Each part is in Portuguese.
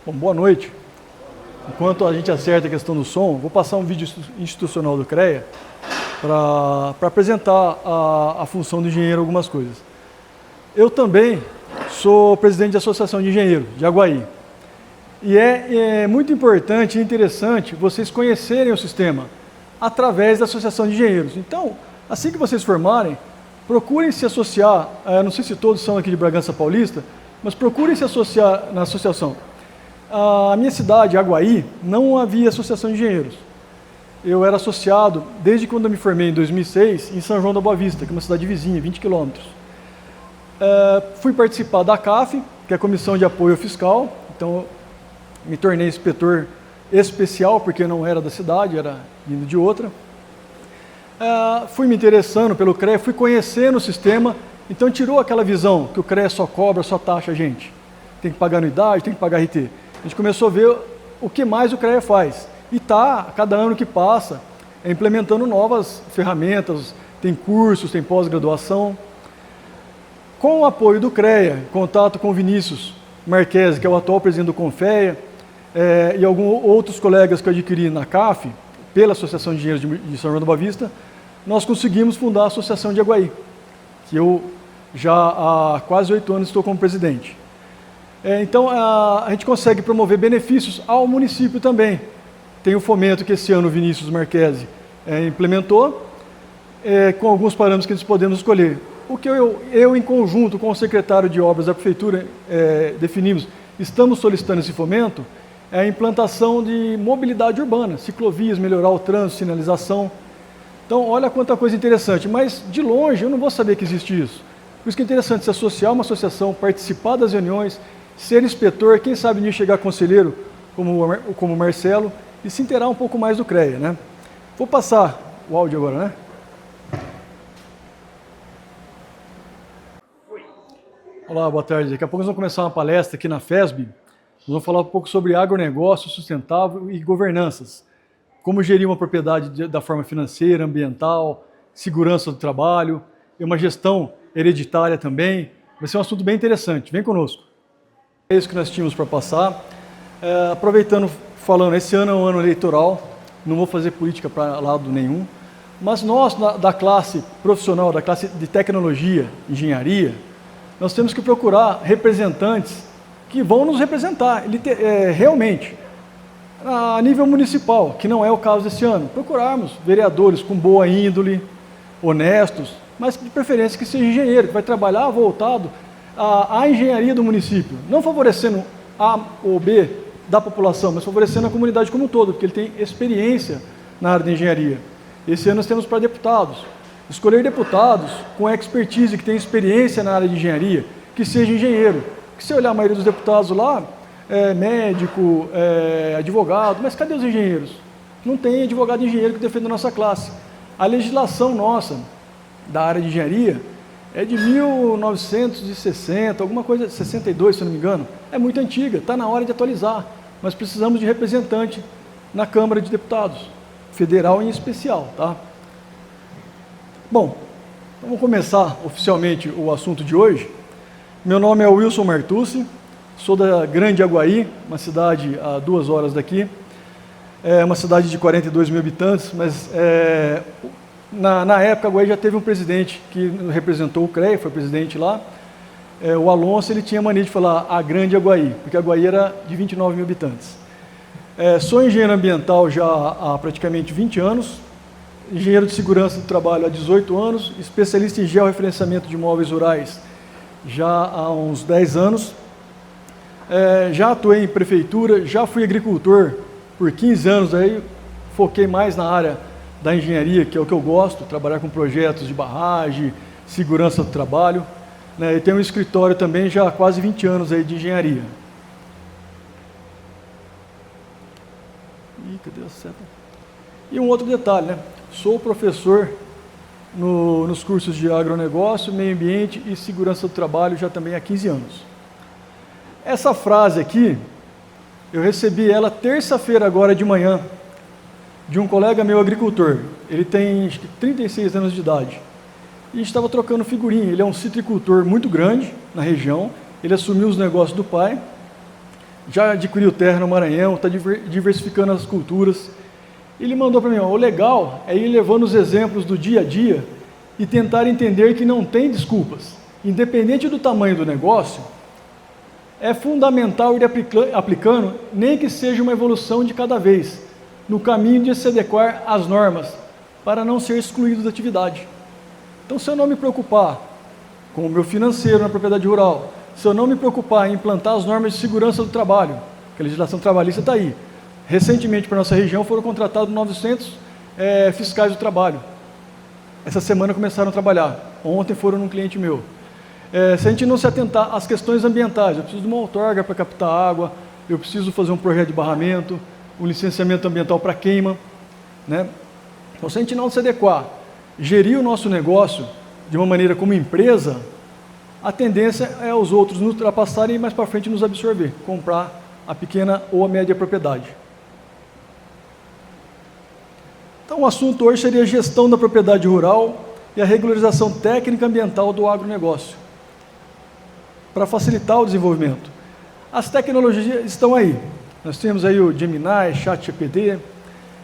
Bom, boa noite. Enquanto a gente acerta a questão do som, vou passar um vídeo institucional do CREA para apresentar a função do engenheiro algumas coisas. Eu também sou presidente da Associação de Engenheiros de Aguaí. E é muito importante e interessante vocês conhecerem o sistema através da Associação de Engenheiros. Então, assim que vocês formarem, procurem se associar, não sei se todos são aqui de Bragança Paulista, mas procurem se associar na associação. A minha cidade, Aguaí, não havia associação de engenheiros. Eu era associado desde quando eu me formei em 2006 em São João da Boa Vista, que é uma cidade vizinha, 20 quilômetros. Fui participar da CAF, que é a Comissão de Apoio Fiscal, então me tornei inspetor especial, porque não era da cidade, era vindo de outra. Fui me interessando pelo CREA, fui conhecendo o sistema, então tirou aquela visão que o CREA só cobra, só taxa a gente. Tem que pagar anuidade, tem que pagar RT. A gente começou a ver o que mais o CREA faz. E está, cada ano que passa, implementando novas ferramentas, tem cursos, tem pós-graduação. Com o apoio do CREA, contato com o Vinícius Marques, que é o atual presidente do Confea, e alguns outros colegas que eu adquiri na CAF, pela Associação de Engenheiros de São João da Boa Vista, nós conseguimos fundar a Associação de Aguaí, que eu já há quase 8 anos estou como presidente. Então, a gente consegue promover benefícios ao município também. Tem o fomento que esse ano o Vinícius Marques implementou, com alguns parâmetros que eles podemos escolher. O que eu em conjunto com o secretário de Obras da Prefeitura, definimos, estamos solicitando esse fomento, é a implantação de mobilidade urbana, ciclovias, melhorar o trânsito, sinalização. Então, olha quanta coisa interessante, mas de longe eu não vou saber que existe isso. Por isso que é interessante se associar a uma associação, participar das reuniões, ser inspetor, quem sabe nem chegar conselheiro, como o Marcelo, e se inteirar um pouco mais do CREA, né? Vou passar o áudio agora, né? Olá, boa tarde. Daqui a pouco nós vamos começar uma palestra aqui na FESB. Nós vamos falar um pouco sobre agronegócio sustentável e governanças. Como gerir uma propriedade da forma financeira, ambiental, segurança do trabalho, e uma gestão hereditária também. Vai ser um assunto bem interessante. Vem conosco. É isso que nós tínhamos para passar. Aproveitando, falando, esse ano é um ano eleitoral, não vou fazer política para lado nenhum, mas nós, da classe profissional, da classe de tecnologia, engenharia, nós temos que procurar representantes que vão nos representar, realmente, a nível municipal, que não é o caso desse ano. Procurarmos vereadores com boa índole, honestos, mas de preferência que seja engenheiro, que vai trabalhar voltado à engenharia do município, não favorecendo A ou B da população, mas favorecendo a comunidade como um todo, porque ele tem experiência na área de engenharia. Esse ano nós temos para deputados. Escolher deputados com expertise, que tem experiência na área de engenharia, que seja engenheiro. Que se olhar a maioria dos deputados lá, médico, advogado, mas cadê os engenheiros? Não tem advogado e engenheiro que defenda a nossa classe. A legislação nossa, da área de engenharia, é de 1960, alguma coisa, 62, se eu não me engano. É muito antiga, está na hora de atualizar. Mas precisamos de representante na Câmara de Deputados, federal em especial, tá? Bom, então vamos começar oficialmente o assunto de hoje. Meu nome é Wilson Martucci, sou da Grande Aguaí, uma cidade a 2 horas daqui. É uma cidade de 42 mil habitantes, mas na época, Aguaí já teve um presidente que representou o CREA, foi presidente lá. O Alonso, ele tinha mania de falar a Grande Aguaí, porque Aguaí era de 29 mil habitantes. Sou engenheiro ambiental já há praticamente 20 anos, engenheiro de segurança do trabalho há 18 anos, especialista em georreferenciamento de imóveis rurais já há uns 10 anos. Já atuei em prefeitura, já fui agricultor por 15 anos, aí foquei mais na área da engenharia, que é o que eu gosto, trabalhar com projetos de barragem, segurança do trabalho, né? E tenho um escritório também já há quase 20 anos aí de engenharia. Cadê a seta? E um outro detalhe, né? Sou professor nos cursos de agronegócio, meio ambiente e segurança do trabalho já também há 15 anos. Essa frase aqui, eu recebi ela terça-feira agora de manhã, de um colega meu agricultor. Ele tem acho que 36 anos de idade. E a gente estava trocando figurinha. Ele é um citricultor muito grande na região. Ele assumiu os negócios do pai. já adquiriu terra no Maranhão, está diversificando as culturas. Ele mandou para mim, ó, o legal é ir levando os exemplos do dia a dia e tentar entender que não tem desculpas. Independente do tamanho do negócio, é fundamental ir aplicando, nem que seja uma evolução de cada vez, no caminho de se adequar às normas, para não ser excluído da atividade. Então, se eu não me preocupar com o meu financeiro na propriedade rural, se eu não me preocupar em implantar as normas de segurança do trabalho, que a legislação trabalhista está aí. Recentemente, para a nossa região, foram contratados 900 fiscais do trabalho. Essa semana começaram a trabalhar. Ontem foram num cliente meu. Se a gente não se atentar às questões ambientais, eu preciso de uma outorga para captar água, eu preciso fazer um projeto de barramento, um licenciamento ambiental para queima, né? Então, se a gente não se adequar, gerir o nosso negócio de uma maneira como empresa, a tendência é os outros nos ultrapassarem e mais para frente nos absorver, comprar a pequena ou a média propriedade. Então, o assunto hoje seria a gestão da propriedade rural e a regularização técnica ambiental do agronegócio, para facilitar o desenvolvimento. As tecnologias estão aí. Nós temos aí o Gemini, ChatGPT.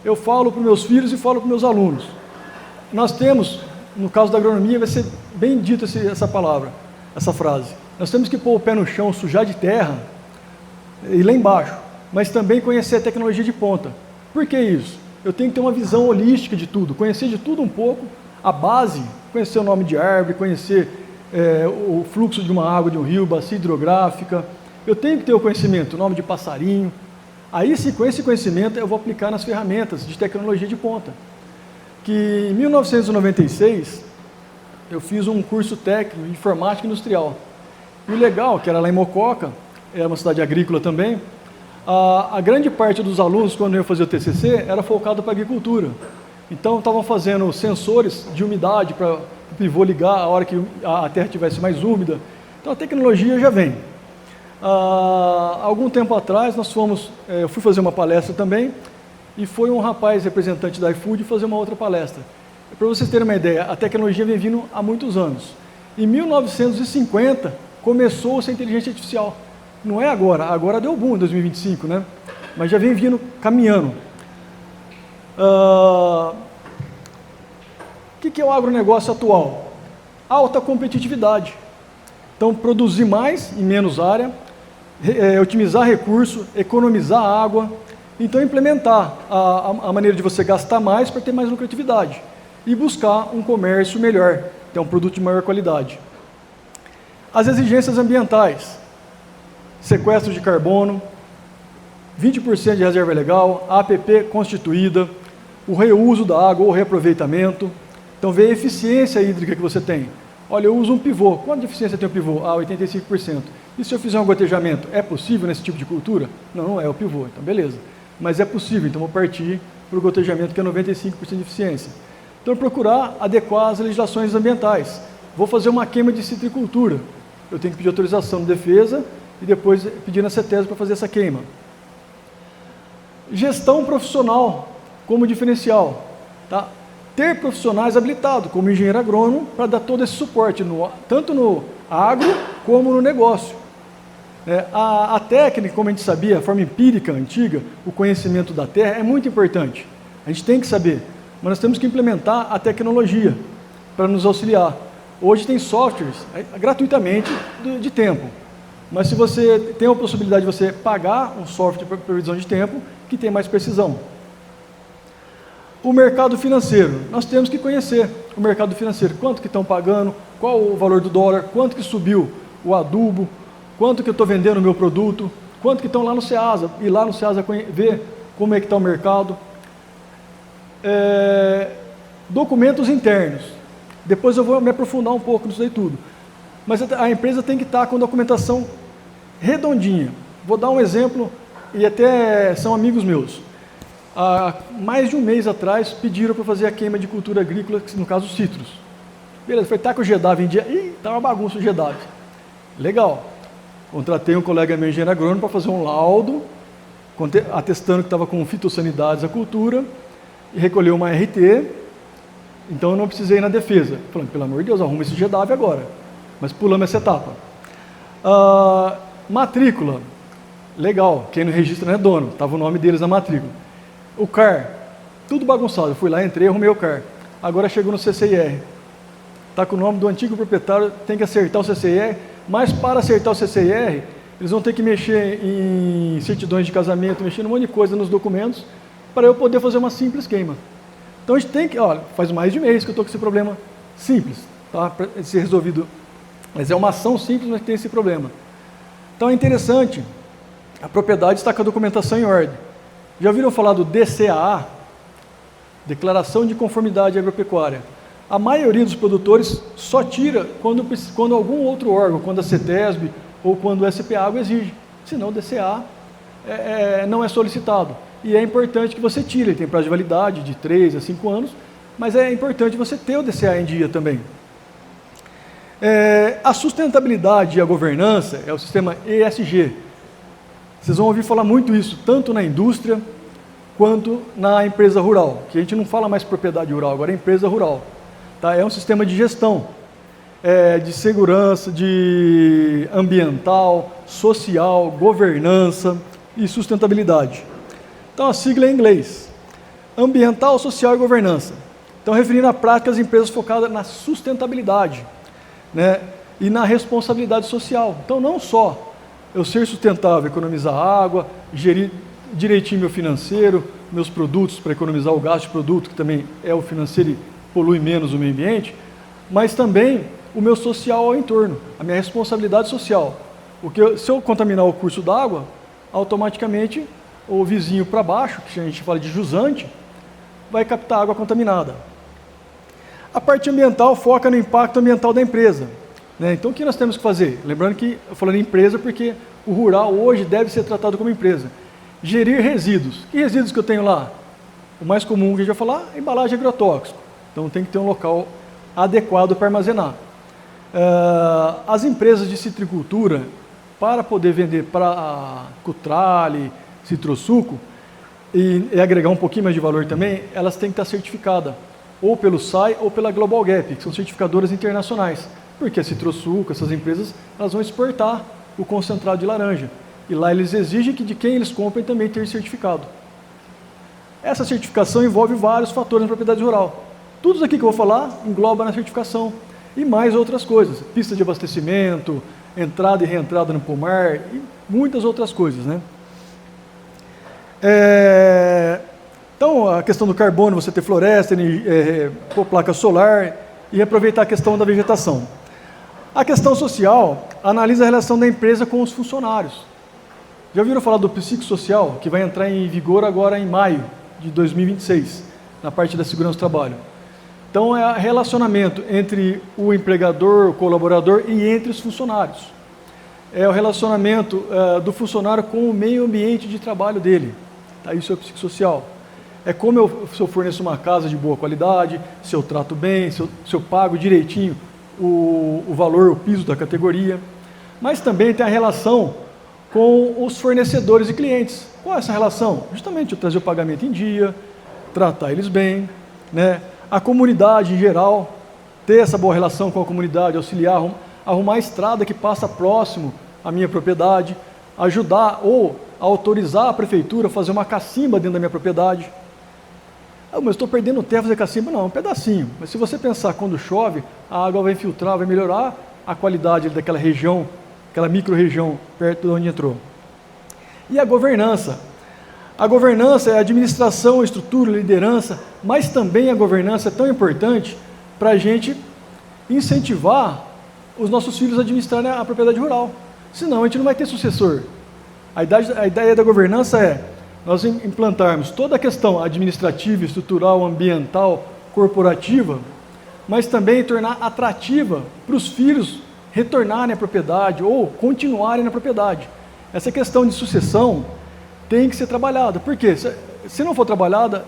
Eu falo para os meus filhos e falo para os meus alunos. Nós temos, no caso da agronomia, vai ser bem dito essa palavra, essa frase. Nós temos que pôr o pé no chão, sujar de terra, e lá embaixo, mas também conhecer a tecnologia de ponta. Por que isso? Eu tenho que ter uma visão holística de tudo, conhecer de tudo um pouco, a base, conhecer o nome de árvore, conhecer o fluxo de uma água de um rio, bacia hidrográfica. Eu tenho que ter o conhecimento, o nome de passarinho. Aí, com esse conhecimento, eu vou aplicar nas ferramentas de tecnologia de ponta. Que em 1996, eu fiz um curso técnico de informática industrial. E o legal, que era lá em Mococa, é uma cidade agrícola também, a grande parte dos alunos, quando eu ia fazer o TCC, era focado para agricultura. Então, estavam fazendo sensores de umidade para o pivô ligar a hora que a terra estivesse mais úmida. Então, a tecnologia já vem. Algum tempo atrás, eu fui fazer uma palestra também, e foi um rapaz representante da iFood fazer uma outra palestra. Para vocês terem uma ideia, a tecnologia vem vindo há muitos anos. Em 1950, começou-se a inteligência artificial. Não é agora, agora deu boom em 2025, né? Mas já vem vindo, caminhando. O que é o agronegócio atual? Alta competitividade. Então, produzir mais em menos área, otimizar recurso, economizar água. Então, implementar a maneira de você gastar mais para ter mais lucratividade. E buscar um comércio melhor, ter um produto de maior qualidade. As exigências ambientais. Sequestro de carbono, 20% de reserva legal, a APP constituída, o reuso da água ou reaproveitamento. Então, vê a eficiência hídrica que você tem. Olha, eu uso um pivô. Quanto de eficiência tem o pivô? 85%. E se eu fizer um gotejamento, é possível nesse tipo de cultura? Não, não é o pivô. Então, beleza. Mas é possível, então vou partir para o gotejamento, que é 95% de eficiência. Então, procurar adequar as legislações ambientais. Vou fazer uma queima de citricultura. Eu tenho que pedir autorização de defesa e depois pedir na CETESB para fazer essa queima. Gestão profissional como diferencial. Tá? Ter profissionais habilitados, como engenheiro agrônomo, para dar todo esse suporte, tanto no agro como no negócio. A técnica, como a gente sabia, a forma empírica antiga, o conhecimento da terra é muito importante. A gente tem que saber, mas nós temos que implementar a tecnologia para nos auxiliar. Hoje tem softwares gratuitamente de tempo, mas se você tem a possibilidade de você pagar um software para previsão de tempo, que tem mais precisão. O mercado financeiro, nós temos que conhecer o mercado financeiro, quanto que estão pagando, qual o valor do dólar, quanto que subiu o adubo, quanto que eu estou vendendo o meu produto, quanto que estão lá no Ceasa, ir lá no Ceasa ver como é que está o mercado. Documentos internos, depois eu vou me aprofundar um pouco nisso aí tudo, mas a empresa tem que estar com documentação redondinha. Vou dar um exemplo, e até são amigos meus. Há mais de um mês atrás, pediram para fazer a queima de cultura agrícola, no caso citros. Beleza, foi com o GEDAV em dia, tá uma bagunça o GEDAV. Legal. Contratei um colega meu engenheiro agrônomo para fazer um laudo, atestando que estava com fitossanidades a cultura, e recolheu uma RT, então eu não precisei ir na defesa. Falando, pelo amor de Deus, arruma esse GEDAV agora. Mas pulamos essa etapa. Matrícula. Legal, quem não registra não é dono, estava o nome deles na matrícula. O CAR, tudo bagunçado, eu fui lá, entrei, arrumei o CAR. Agora chegou no CCIR. Está com o nome do antigo proprietário, tem que acertar o CCIR, mas para acertar o CCIR, eles vão ter que mexer em certidões de casamento, mexer em um monte de coisa nos documentos, para eu poder fazer uma simples queima. Então a gente tem que, olha, faz mais de mês que eu estou com esse problema simples, tá? Para ser resolvido. Mas é uma ação simples, mas tem esse problema. Então é interessante, a propriedade está com a documentação em ordem. Já ouviram falar do DCAA? Declaração de Conformidade Agropecuária. A maioria dos produtores só tira quando algum outro órgão, quando a CETESB ou quando o SPA Agro exige. Senão o DCA não é solicitado. E é importante que você tire, ele tem prazo de validade de 3 a 5 anos, mas é importante você ter o DCA em dia também. A sustentabilidade e a governança é o sistema ESG. Vocês vão ouvir falar muito isso, tanto na indústria quanto na empresa rural, que a gente não fala mais propriedade rural, agora é empresa rural. Tá? É um sistema de gestão, de segurança, de ambiental, social, governança e sustentabilidade. Então a sigla é em inglês, ambiental, social e governança. Então referindo a práticas de empresas focadas na sustentabilidade, né, e na responsabilidade social. Então não só eu ser sustentável, economizar água, gerir direitinho meu financeiro, meus produtos para economizar o gasto de produto, que também é o financeiro e polui menos o meio ambiente, mas também o meu social ao entorno, a minha responsabilidade social. Porque se eu contaminar o curso d'água, automaticamente o vizinho para baixo, que a gente fala de jusante, vai captar água contaminada. A parte ambiental foca no impacto ambiental da empresa. Né? Então o que nós temos que fazer? Lembrando que eu falando em empresa porque o rural hoje deve ser tratado como empresa. Gerir resíduos. Que resíduos que eu tenho lá? O mais comum que a gente vai falar é embalagem agrotóxico. Então tem que ter um local adequado para armazenar. As empresas de citricultura, para poder vender para cutrale, citrossuco, e agregar um pouquinho mais de valor também, elas têm que estar certificadas, ou pelo SAI ou pela Global Gap, que são certificadoras internacionais. Porque a citrossuco, essas empresas, elas vão exportar o concentrado de laranja. E lá eles exigem que de quem eles comprem também tenha certificado. Essa certificação envolve vários fatores na propriedade rural. Tudo isso aqui que eu vou falar engloba na certificação. E mais outras coisas. Pista de abastecimento, entrada e reentrada no pomar, e muitas outras coisas, né? Então, a questão do carbono, você ter floresta, placa solar e aproveitar a questão da vegetação. A questão social analisa a relação da empresa com os funcionários. Já ouviram falar do psicossocial, que vai entrar em vigor agora em maio de 2026, na parte da segurança do trabalho. Então, é o relacionamento entre o empregador, o colaborador e entre os funcionários. É o relacionamento do funcionário com o meio ambiente de trabalho dele. Isso é o psicossocial. É como se eu forneço uma casa de boa qualidade, se eu trato bem, se eu pago direitinho o valor, o piso da categoria. Mas também tem a relação com os fornecedores e clientes. Qual é essa relação? Justamente eu trazer o pagamento em dia, tratar eles bem, né? A comunidade em geral, ter essa boa relação com a comunidade, auxiliar, arrumar a estrada que passa próximo à minha propriedade, ajudar ou autorizar a prefeitura a fazer uma cacimba dentro da minha propriedade. Mas estou perdendo terra fazer cacimba? Não, um pedacinho. Mas se você pensar quando chove, a água vai infiltrar, vai melhorar a qualidade daquela região, aquela micro-região perto de onde entrou. E a governança. A governança é a administração, a estrutura, a liderança, mas também a governança é tão importante para a gente incentivar os nossos filhos a administrarem a propriedade rural. Senão a gente não vai ter sucessor. A ideia da governança é nós implantarmos toda a questão administrativa, estrutural, ambiental, corporativa, mas também tornar atrativa para os filhos retornarem à propriedade ou continuarem na propriedade. Essa questão de sucessão tem que ser trabalhada. Por quê? Se não for trabalhada,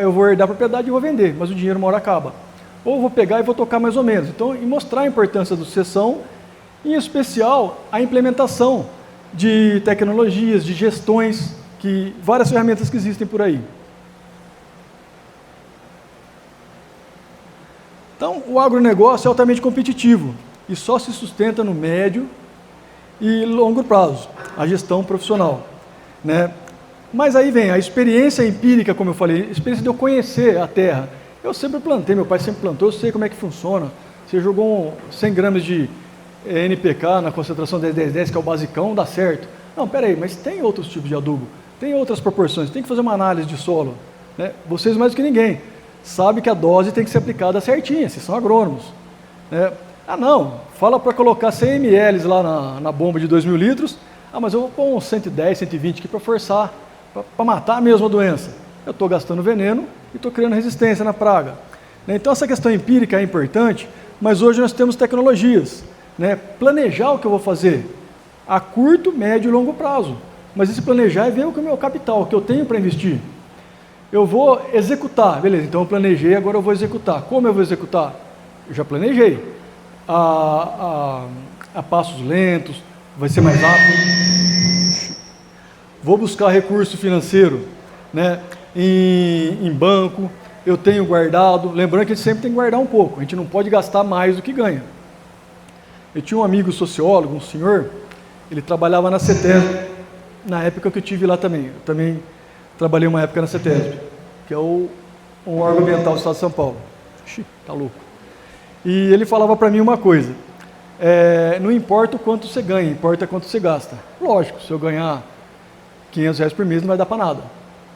eu vou herdar a propriedade e vou vender, mas o dinheiro uma hora acaba. Ou vou pegar e vou tocar mais ou menos. Então, e mostrar a importância da sucessão, em especial a implementação de tecnologias, de gestões, várias ferramentas que existem por aí. Então, o agronegócio é altamente competitivo e só se sustenta no médio e longo prazo, a gestão profissional, né? Mas aí vem a experiência empírica, como eu falei, a experiência de eu conhecer a terra. Eu sempre plantei, meu pai sempre plantou, eu sei como é que funciona. Você jogou 100 gramas de NPK na concentração 10-10-10, que é o basicão, dá certo. Não, peraí, mas tem outros tipos de adubo, tem outras proporções, tem que fazer uma análise de solo, né? Vocês mais do que ninguém sabem que a dose tem que ser aplicada certinha, vocês são agrônomos, né? Ah não, fala para colocar 100 ml lá na bomba de 2.000 litros, mas eu vou pôr uns 110, 120 aqui para forçar, para matar mesmo a doença. Eu estou gastando veneno e estou criando resistência na praga, né? Então essa questão empírica é importante, mas hoje nós temos tecnologias, né? Planejar o que eu vou fazer a curto, médio e longo prazo. Mas esse planejar é ver o que é o meu capital, o que eu tenho para investir. Eu vou executar, beleza, então eu planejei, agora eu vou executar. Como eu vou executar? Eu já planejei. A passos lentos, vai ser mais rápido. Vou buscar recurso financeiro, né, em banco, eu tenho guardado. Lembrando que a gente sempre tem que guardar um pouco, a gente não pode gastar mais do que ganha. Eu tinha um amigo sociólogo, um senhor, ele trabalhava na CETESB, na época que eu tive lá também. Eu também trabalhei uma época na CETESB, que é um órgão ambiental do Estado de São Paulo. Ixi, tá louco. E ele falava para mim uma coisa, não importa o quanto você ganha, importa quanto você gasta. Lógico, se eu ganhar R$500 por mês não vai dar para nada,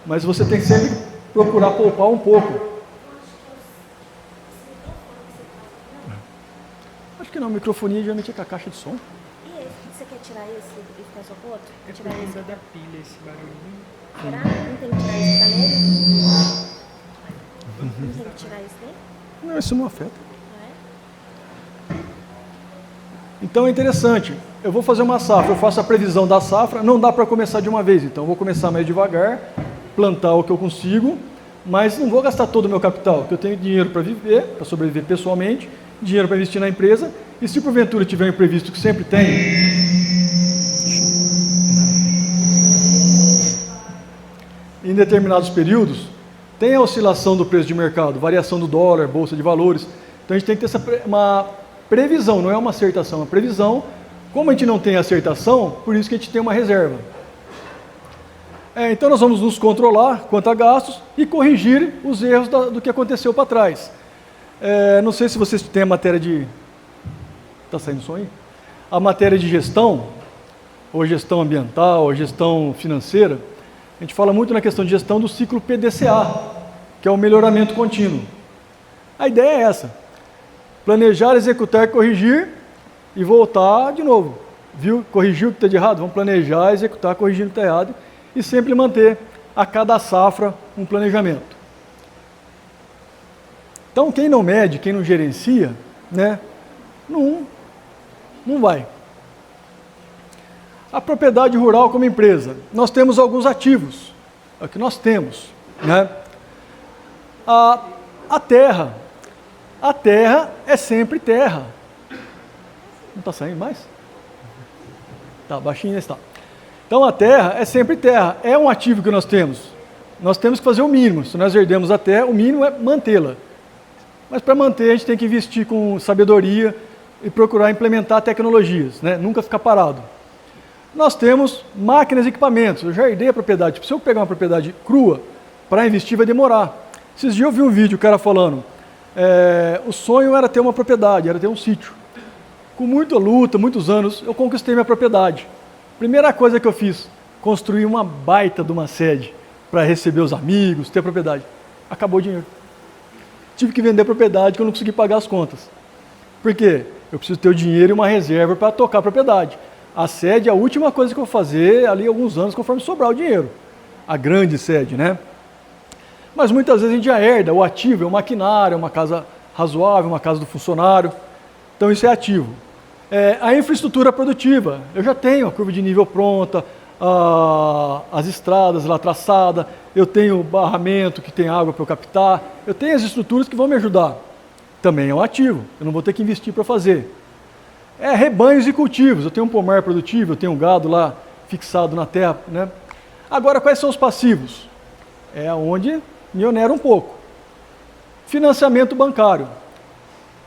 mas você tem que sempre procurar poupar um pouco. Acho que não, microfonia geralmente é com a caixa de som. E esse? Você quer tirar esse e ficar só com o outro? É Tirar por esse? conta da pilha, esse barulhinho. Será? Não tem que tirar esse da nele? Não tem que tirar esse daí? Não, isso não afeta. Ah, é? Então é interessante, eu vou fazer uma safra, eu faço a previsão da safra, não dá para começar de uma vez, então eu vou começar mais devagar, plantar o que eu consigo, mas não vou gastar todo o meu capital, porque eu tenho dinheiro para viver, para sobreviver pessoalmente, dinheiro para investir na empresa, e se porventura tiver um imprevisto, que sempre tem, em determinados períodos, tem a oscilação do preço de mercado, variação do dólar, bolsa de valores, então a gente tem que ter uma previsão, não é uma acertação, é uma previsão. Como a gente não tem acertação, por isso que a gente tem uma reserva. Então nós vamos nos controlar quanto a gastos e corrigir os erros do que aconteceu para trás. Não sei se vocês têm a matéria de... Está saindo som aí? A matéria de gestão, ou gestão ambiental, ou gestão financeira, a gente fala muito na questão de gestão do ciclo PDCA, que é o melhoramento contínuo. A ideia é essa. Planejar, executar, corrigir e voltar de novo. Viu? Corrigiu o que está de errado? Vamos planejar, executar, corrigir o que está errado e sempre manter a cada safra um planejamento. Então, quem não mede, quem não gerencia, né, não vai. A propriedade rural como empresa. Nós temos alguns ativos. É o que nós temos, né? A terra. A terra é sempre terra. Não está saindo mais? Tá, baixinho está. Então a terra é sempre terra, é um ativo que nós temos. Nós temos que fazer o mínimo. Se nós herdemos a terra, o mínimo é mantê-la. Mas para manter, a gente tem que investir com sabedoria e procurar implementar tecnologias, né? Nunca ficar parado. Nós temos máquinas e equipamentos. Eu já herdei a propriedade. Se eu pegar uma propriedade crua, para investir vai demorar. Esses dias eu vi um vídeo, o cara falando, o sonho era ter uma propriedade, era ter um sítio. Com muita luta, muitos anos, eu conquistei minha propriedade. Primeira coisa que eu fiz, construir uma baita de uma sede para receber os amigos, ter propriedade. Acabou o dinheiro. Tive que vender a propriedade que eu não consegui pagar as contas. Por quê? Eu preciso ter o dinheiro e uma reserva para tocar a propriedade. A sede é a última coisa que eu vou fazer ali alguns anos, conforme sobrar o dinheiro. A grande sede, né? Mas muitas vezes a gente já herda o ativo, é um maquinário, é uma casa razoável, uma casa do funcionário. Então isso é ativo. A infraestrutura produtiva, eu já tenho a curva de nível pronta, as estradas lá traçadas, eu tenho o barramento que tem água para eu captar, eu tenho as estruturas que vão me ajudar. Também é um ativo, eu não vou ter que investir para fazer. Rebanhos e cultivos, eu tenho um pomar produtivo, eu tenho um gado lá fixado na terra, né? Agora, quais são os passivos? É onde me onera um pouco. Financiamento bancário.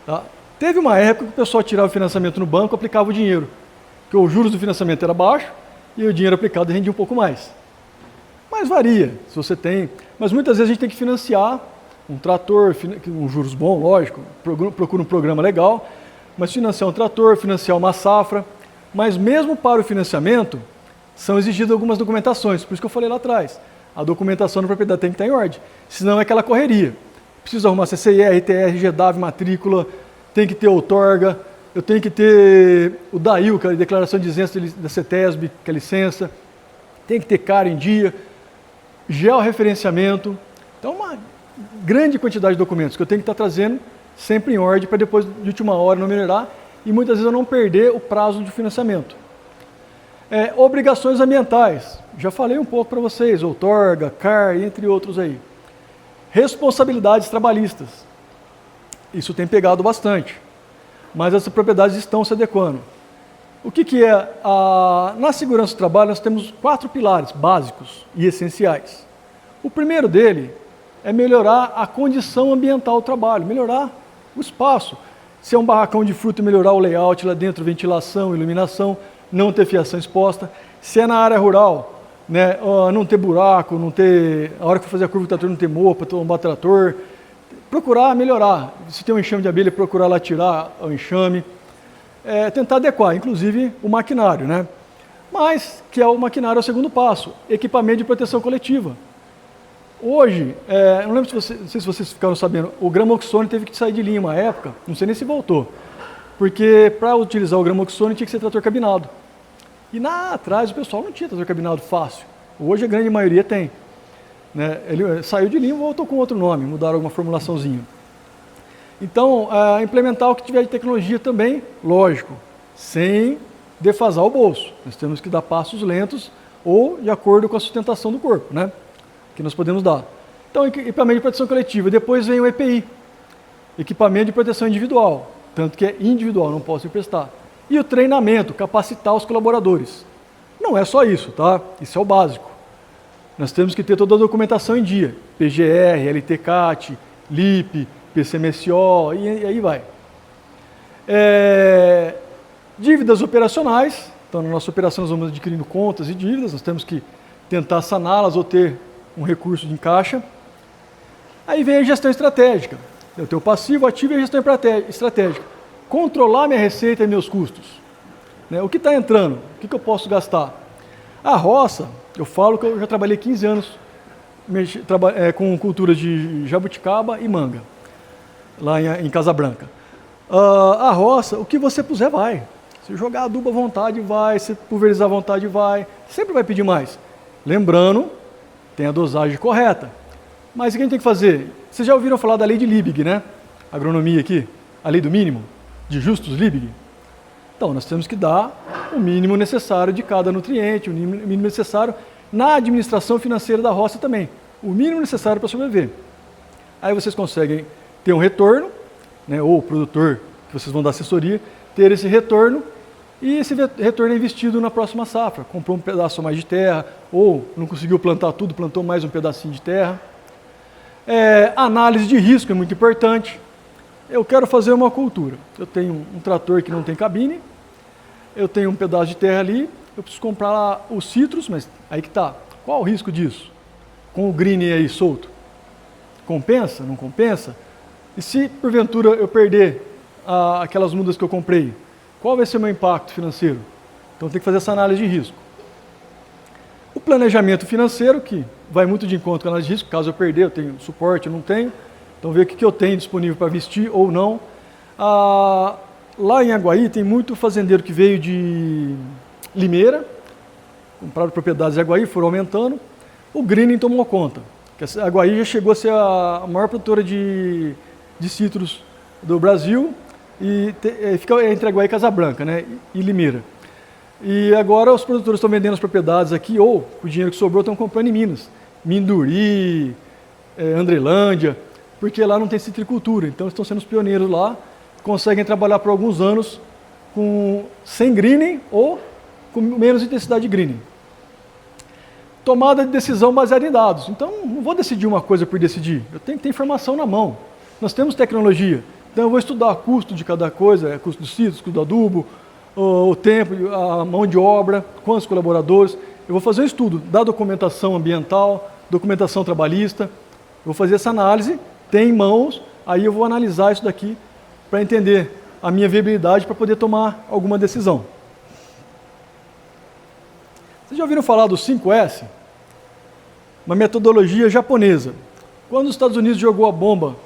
Tá? Teve uma época que o pessoal tirava o financiamento no banco e aplicava o dinheiro. porque os juros do financiamento era baixo e o dinheiro aplicado rendia um pouco mais. Mas varia, se você tem. Mas muitas vezes a gente tem que financiar um trator, com juros bons, lógico, procura um programa legal, mas financiar um trator, financiar uma safra. Mas mesmo para o financiamento, são exigidas algumas documentações, por isso que eu falei lá atrás. A documentação da propriedade tem que estar em ordem, senão é aquela correria. Preciso arrumar CCIR, RTR, GDAV, matrícula, tem que ter outorga, eu tenho que ter o DAIU, que é a declaração de isenção da CETESB, que é a licença, tem que ter CAR em dia, georreferenciamento. Então, uma grande quantidade de documentos que eu tenho que estar trazendo sempre em ordem para depois, de última hora, não melhorar e muitas vezes eu não perder o prazo de financiamento. Obrigações ambientais, já falei um pouco para vocês, outorga, CAR, entre outros aí. Responsabilidades trabalhistas, isso tem pegado bastante, mas essas propriedades estão se adequando. O que é? Na segurança do trabalho nós temos 4 pilares básicos e essenciais. O primeiro dele é melhorar a condição ambiental do trabalho, melhorar o espaço. Se é um barracão de fruta, melhorar o layout lá dentro, ventilação, iluminação, não ter fiação exposta. Se é na área rural, né, não ter buraco, não ter, a hora que for fazer a curva do trator não ter mopa, tombar trator, procurar melhorar. Se tem um enxame de abelha, procurar lá tirar o enxame. Tentar adequar, inclusive o maquinário, né? Mas, que é o maquinário é o segundo passo, equipamento de proteção coletiva. Hoje, não lembro não sei se vocês ficaram sabendo, o Gramoxone teve que sair de linha uma época, não sei nem se voltou, porque para utilizar o Gramoxone tinha que ser trator cabinado. E lá atrás o pessoal não tinha trator cabinado fácil, hoje a grande maioria tem. Né? Ele saiu de linha e voltou com outro nome, mudaram alguma formulaçãozinha. Então, implementar o que tiver de tecnologia também, lógico, sem defasar o bolso. Nós temos que dar passos lentos ou de acordo com a sustentação do corpo, né? Que nós podemos dar. Então, equipamento de proteção coletiva. Depois vem o EPI, equipamento de proteção individual, tanto que é individual, não posso emprestar. E o treinamento, capacitar os colaboradores. Não é só isso, tá? Isso é o básico. Nós temos que ter toda a documentação em dia, PGR, LTCAT, LIP, PCMSO, e aí vai. Dívidas operacionais, então na nossa operação nós vamos adquirindo contas e dívidas, nós temos que tentar saná-las ou ter um recurso de caixa. Aí vem a gestão estratégica, eu tenho o passivo, ativo e a gestão estratégica. Controlar minha receita e meus custos. Né? O que está entrando? O que eu posso gastar? A roça, eu falo que eu já trabalhei 15 anos com cultura de jabuticaba e manga, lá em Casa Branca. A roça, o que você puser vai. Se jogar adubo à vontade vai, se pulverizar à vontade vai, sempre vai pedir mais. Lembrando, tem a dosagem correta. Mas o que a gente tem que fazer? Vocês já ouviram falar da lei de Liebig, né? Agronomia aqui, a lei do mínimo, de Justus Liebig. Então, nós temos que dar o mínimo necessário de cada nutriente, o mínimo necessário na administração financeira da roça também. O mínimo necessário para sobreviver. Aí vocês conseguem ter um retorno, né, ou o produtor, que vocês vão dar assessoria, ter esse retorno, e esse retorno é investido na próxima safra. Comprou um pedaço a mais de terra, ou não conseguiu plantar tudo, plantou mais um pedacinho de terra. Análise de risco é muito importante. Eu quero fazer uma cultura. Eu tenho um trator que não tem cabine, eu tenho um pedaço de terra ali, eu preciso comprar lá os citros, mas aí que está. Qual o risco disso? Com o green aí solto? Compensa? Não compensa? E se porventura eu perder aquelas mudas que eu comprei, qual vai ser o meu impacto financeiro? Então tem que fazer essa análise de risco. O planejamento financeiro, que vai muito de encontro com a análise de risco, caso eu perder, eu tenho suporte, eu não tenho. Então ver o que eu tenho disponível para vestir ou não. Lá em Aguaí tem muito fazendeiro que veio de Limeira, compraram propriedades de Aguaí, foram aumentando. O greening tomou conta. A Aguaí já chegou a ser a maior produtora de citros do Brasil, e fica entre Aguaí e Casa Branca, né, e Limeira. E agora os produtores estão vendendo as propriedades aqui, ou o dinheiro que sobrou estão comprando em Minas. Minduri, Andrelândia, porque lá não tem citricultura, então estão sendo os pioneiros lá, conseguem trabalhar por alguns anos sem greening ou com menos intensidade de greening. Tomada de decisão baseada em dados. Então, não vou decidir uma coisa por decidir, eu tenho que ter informação na mão. Nós temos tecnologia, então eu vou estudar custo de cada coisa, custo dos citros, custo do adubo, o tempo, a mão de obra, quantos colaboradores. Eu vou fazer um estudo da documentação ambiental, documentação trabalhista. Eu vou fazer essa análise, tem em mãos, aí eu vou analisar isso daqui para entender a minha viabilidade para poder tomar alguma decisão. Vocês já ouviram falar do 5S? Uma metodologia japonesa. Quando os Estados Unidos jogou a bomba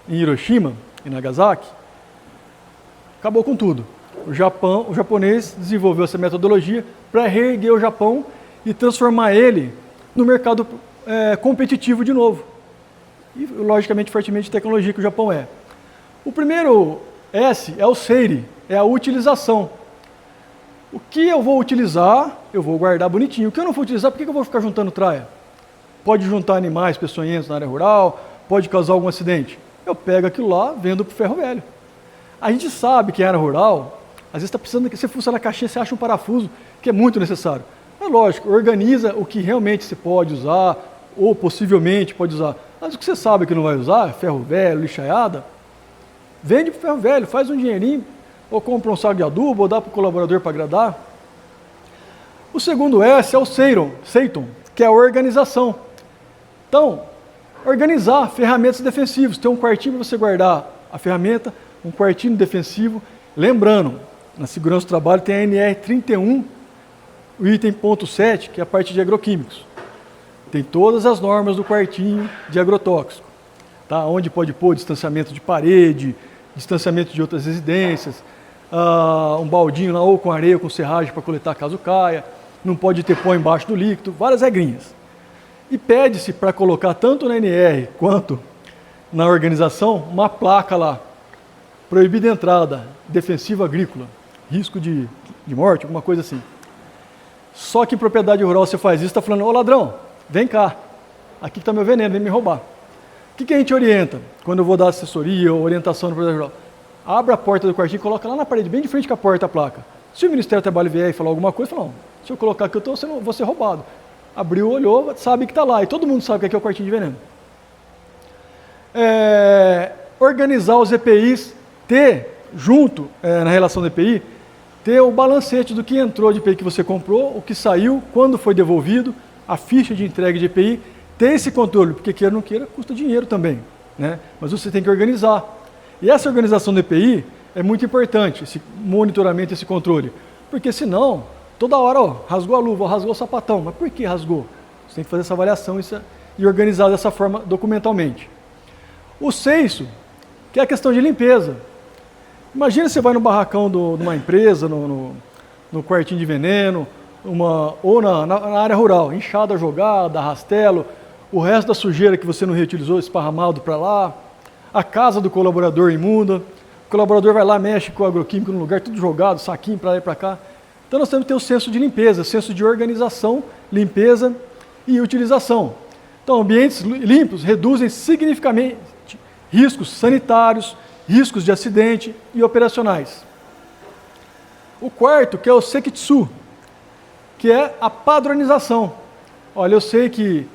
em Hiroshima e Nagasaki, acabou com tudo. O japonês desenvolveu essa metodologia para reerguer o Japão e transformar ele no mercado competitivo de novo. E, logicamente, fortemente tecnologia que o Japão é. O primeiro S é o Seiri, é a utilização. O que eu vou utilizar, eu vou guardar bonitinho. O que eu não vou utilizar, por que eu vou ficar juntando traia? Pode juntar animais peçonhentos na área rural, pode causar algum acidente. Eu pego aquilo lá, vendo para o ferro velho. A gente sabe que em área rural, às vezes está precisando que você fuça na caixinha, você acha um parafuso que é muito necessário. É lógico, organiza o que realmente se pode usar, ou possivelmente pode usar. Mas o que você sabe que não vai usar, ferro velho, lixaiada, vende para o ferro velho, faz um dinheirinho, ou compra um saco de adubo, ou dá para o colaborador para agradar. O segundo S é o Seiton, que é a organização. Então, organizar ferramentas defensivas. Tem um quartinho para você guardar a ferramenta, um quartinho defensivo. Lembrando, na segurança do trabalho tem a NR31, o item ponto 7, que é a parte de agroquímicos. Tem todas as normas do quartinho de agrotóxico. Tá? Onde pode pôr distanciamento de parede, distanciamento de outras residências, um baldinho lá ou com areia ou com serragem para coletar caso caia, não pode ter pó embaixo do líquido, várias regrinhas. E pede-se para colocar tanto na NR quanto na organização uma placa lá, proibida entrada, defensiva agrícola, risco de morte, alguma coisa assim. Só que em propriedade rural você faz isso, está falando, ô ladrão, vem cá, aqui está meu veneno, vem me roubar. O que a gente orienta quando eu vou dar assessoria ou orientação no propriedade rural? Abra a porta do quartinho e coloca lá na parede, bem de frente com a porta, a placa. Se o Ministério do Trabalho vier e falar alguma coisa, fala, não, se eu colocar aqui, eu vou ser roubado. Abriu, olhou, sabe que está lá, e todo mundo sabe que aqui é o quartinho de veneno. Organizar os EPIs, ter junto, na relação do EPI, ter o balancete do que entrou de EPI que você comprou, o que saiu, quando foi devolvido, a ficha de entrega de EPI, ter esse controle, porque queira ou não queira, custa dinheiro também, né? Mas você tem que organizar. E essa organização do EPI é muito importante, esse monitoramento, esse controle, porque senão, toda hora, rasgou a luva, rasgou o sapatão, mas por que rasgou? Você tem que fazer essa avaliação e organizar dessa forma documentalmente. O sexto, que é a questão de limpeza. Imagina você vai no barracão de uma empresa, no quartinho de veneno, ou na área rural, enxada jogada, rastelo, o resto da sujeira que você não reutilizou, esparramado para lá, a casa do colaborador imunda, o colaborador vai lá, mexe com o agroquímico no lugar, tudo jogado, saquinho para lá e para cá. Então nós temos que ter o senso de limpeza, senso de organização, limpeza e utilização. Então ambientes limpos reduzem significativamente riscos sanitários, riscos de acidente e operacionais. O quarto, que é o Sekitsu, que é a padronização. Olha, eu sei que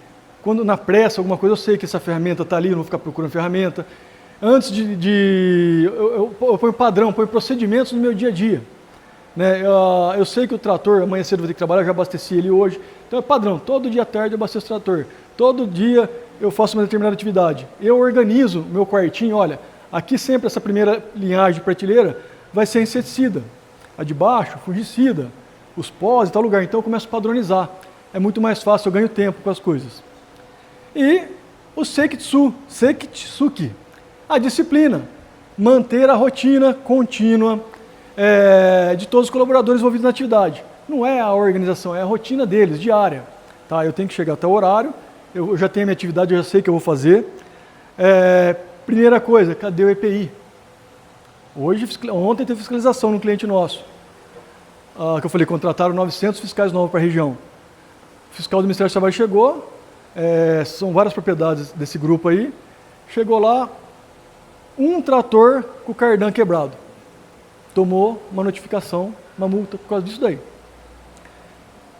quando na pressa, alguma coisa, eu sei que essa ferramenta está ali, eu não vou ficar procurando ferramenta. Antes eu ponho padrão, ponho procedimentos no meu dia a dia. Né? Eu sei que o trator, amanhã cedo vou ter que trabalhar, eu já abasteci ele hoje. Então é padrão, todo dia à tarde eu abasteço o trator. Todo dia eu faço uma determinada atividade. Eu organizo meu quartinho, olha, aqui sempre essa primeira linhagem de prateleira vai ser inseticida. A de baixo, fungicida, os pós e tal lugar. Então eu começo a padronizar. É muito mais fácil, eu ganho tempo com as coisas. E o Sekitsuki, a disciplina. Manter a rotina contínua de todos os colaboradores envolvidos na atividade. Não é a organização, é a rotina deles, diária. Tá? Eu tenho que chegar até o horário, eu já tenho a minha atividade, eu já sei o que eu vou fazer. Primeira coisa, cadê o EPI? Ontem teve fiscalização no cliente nosso. Que eu falei, contrataram 900 fiscais novos para a região. O fiscal do Ministério do Trabalho chegou, são várias propriedades desse grupo aí, chegou lá, um trator com o cardan quebrado. Tomou uma notificação, uma multa por causa disso daí.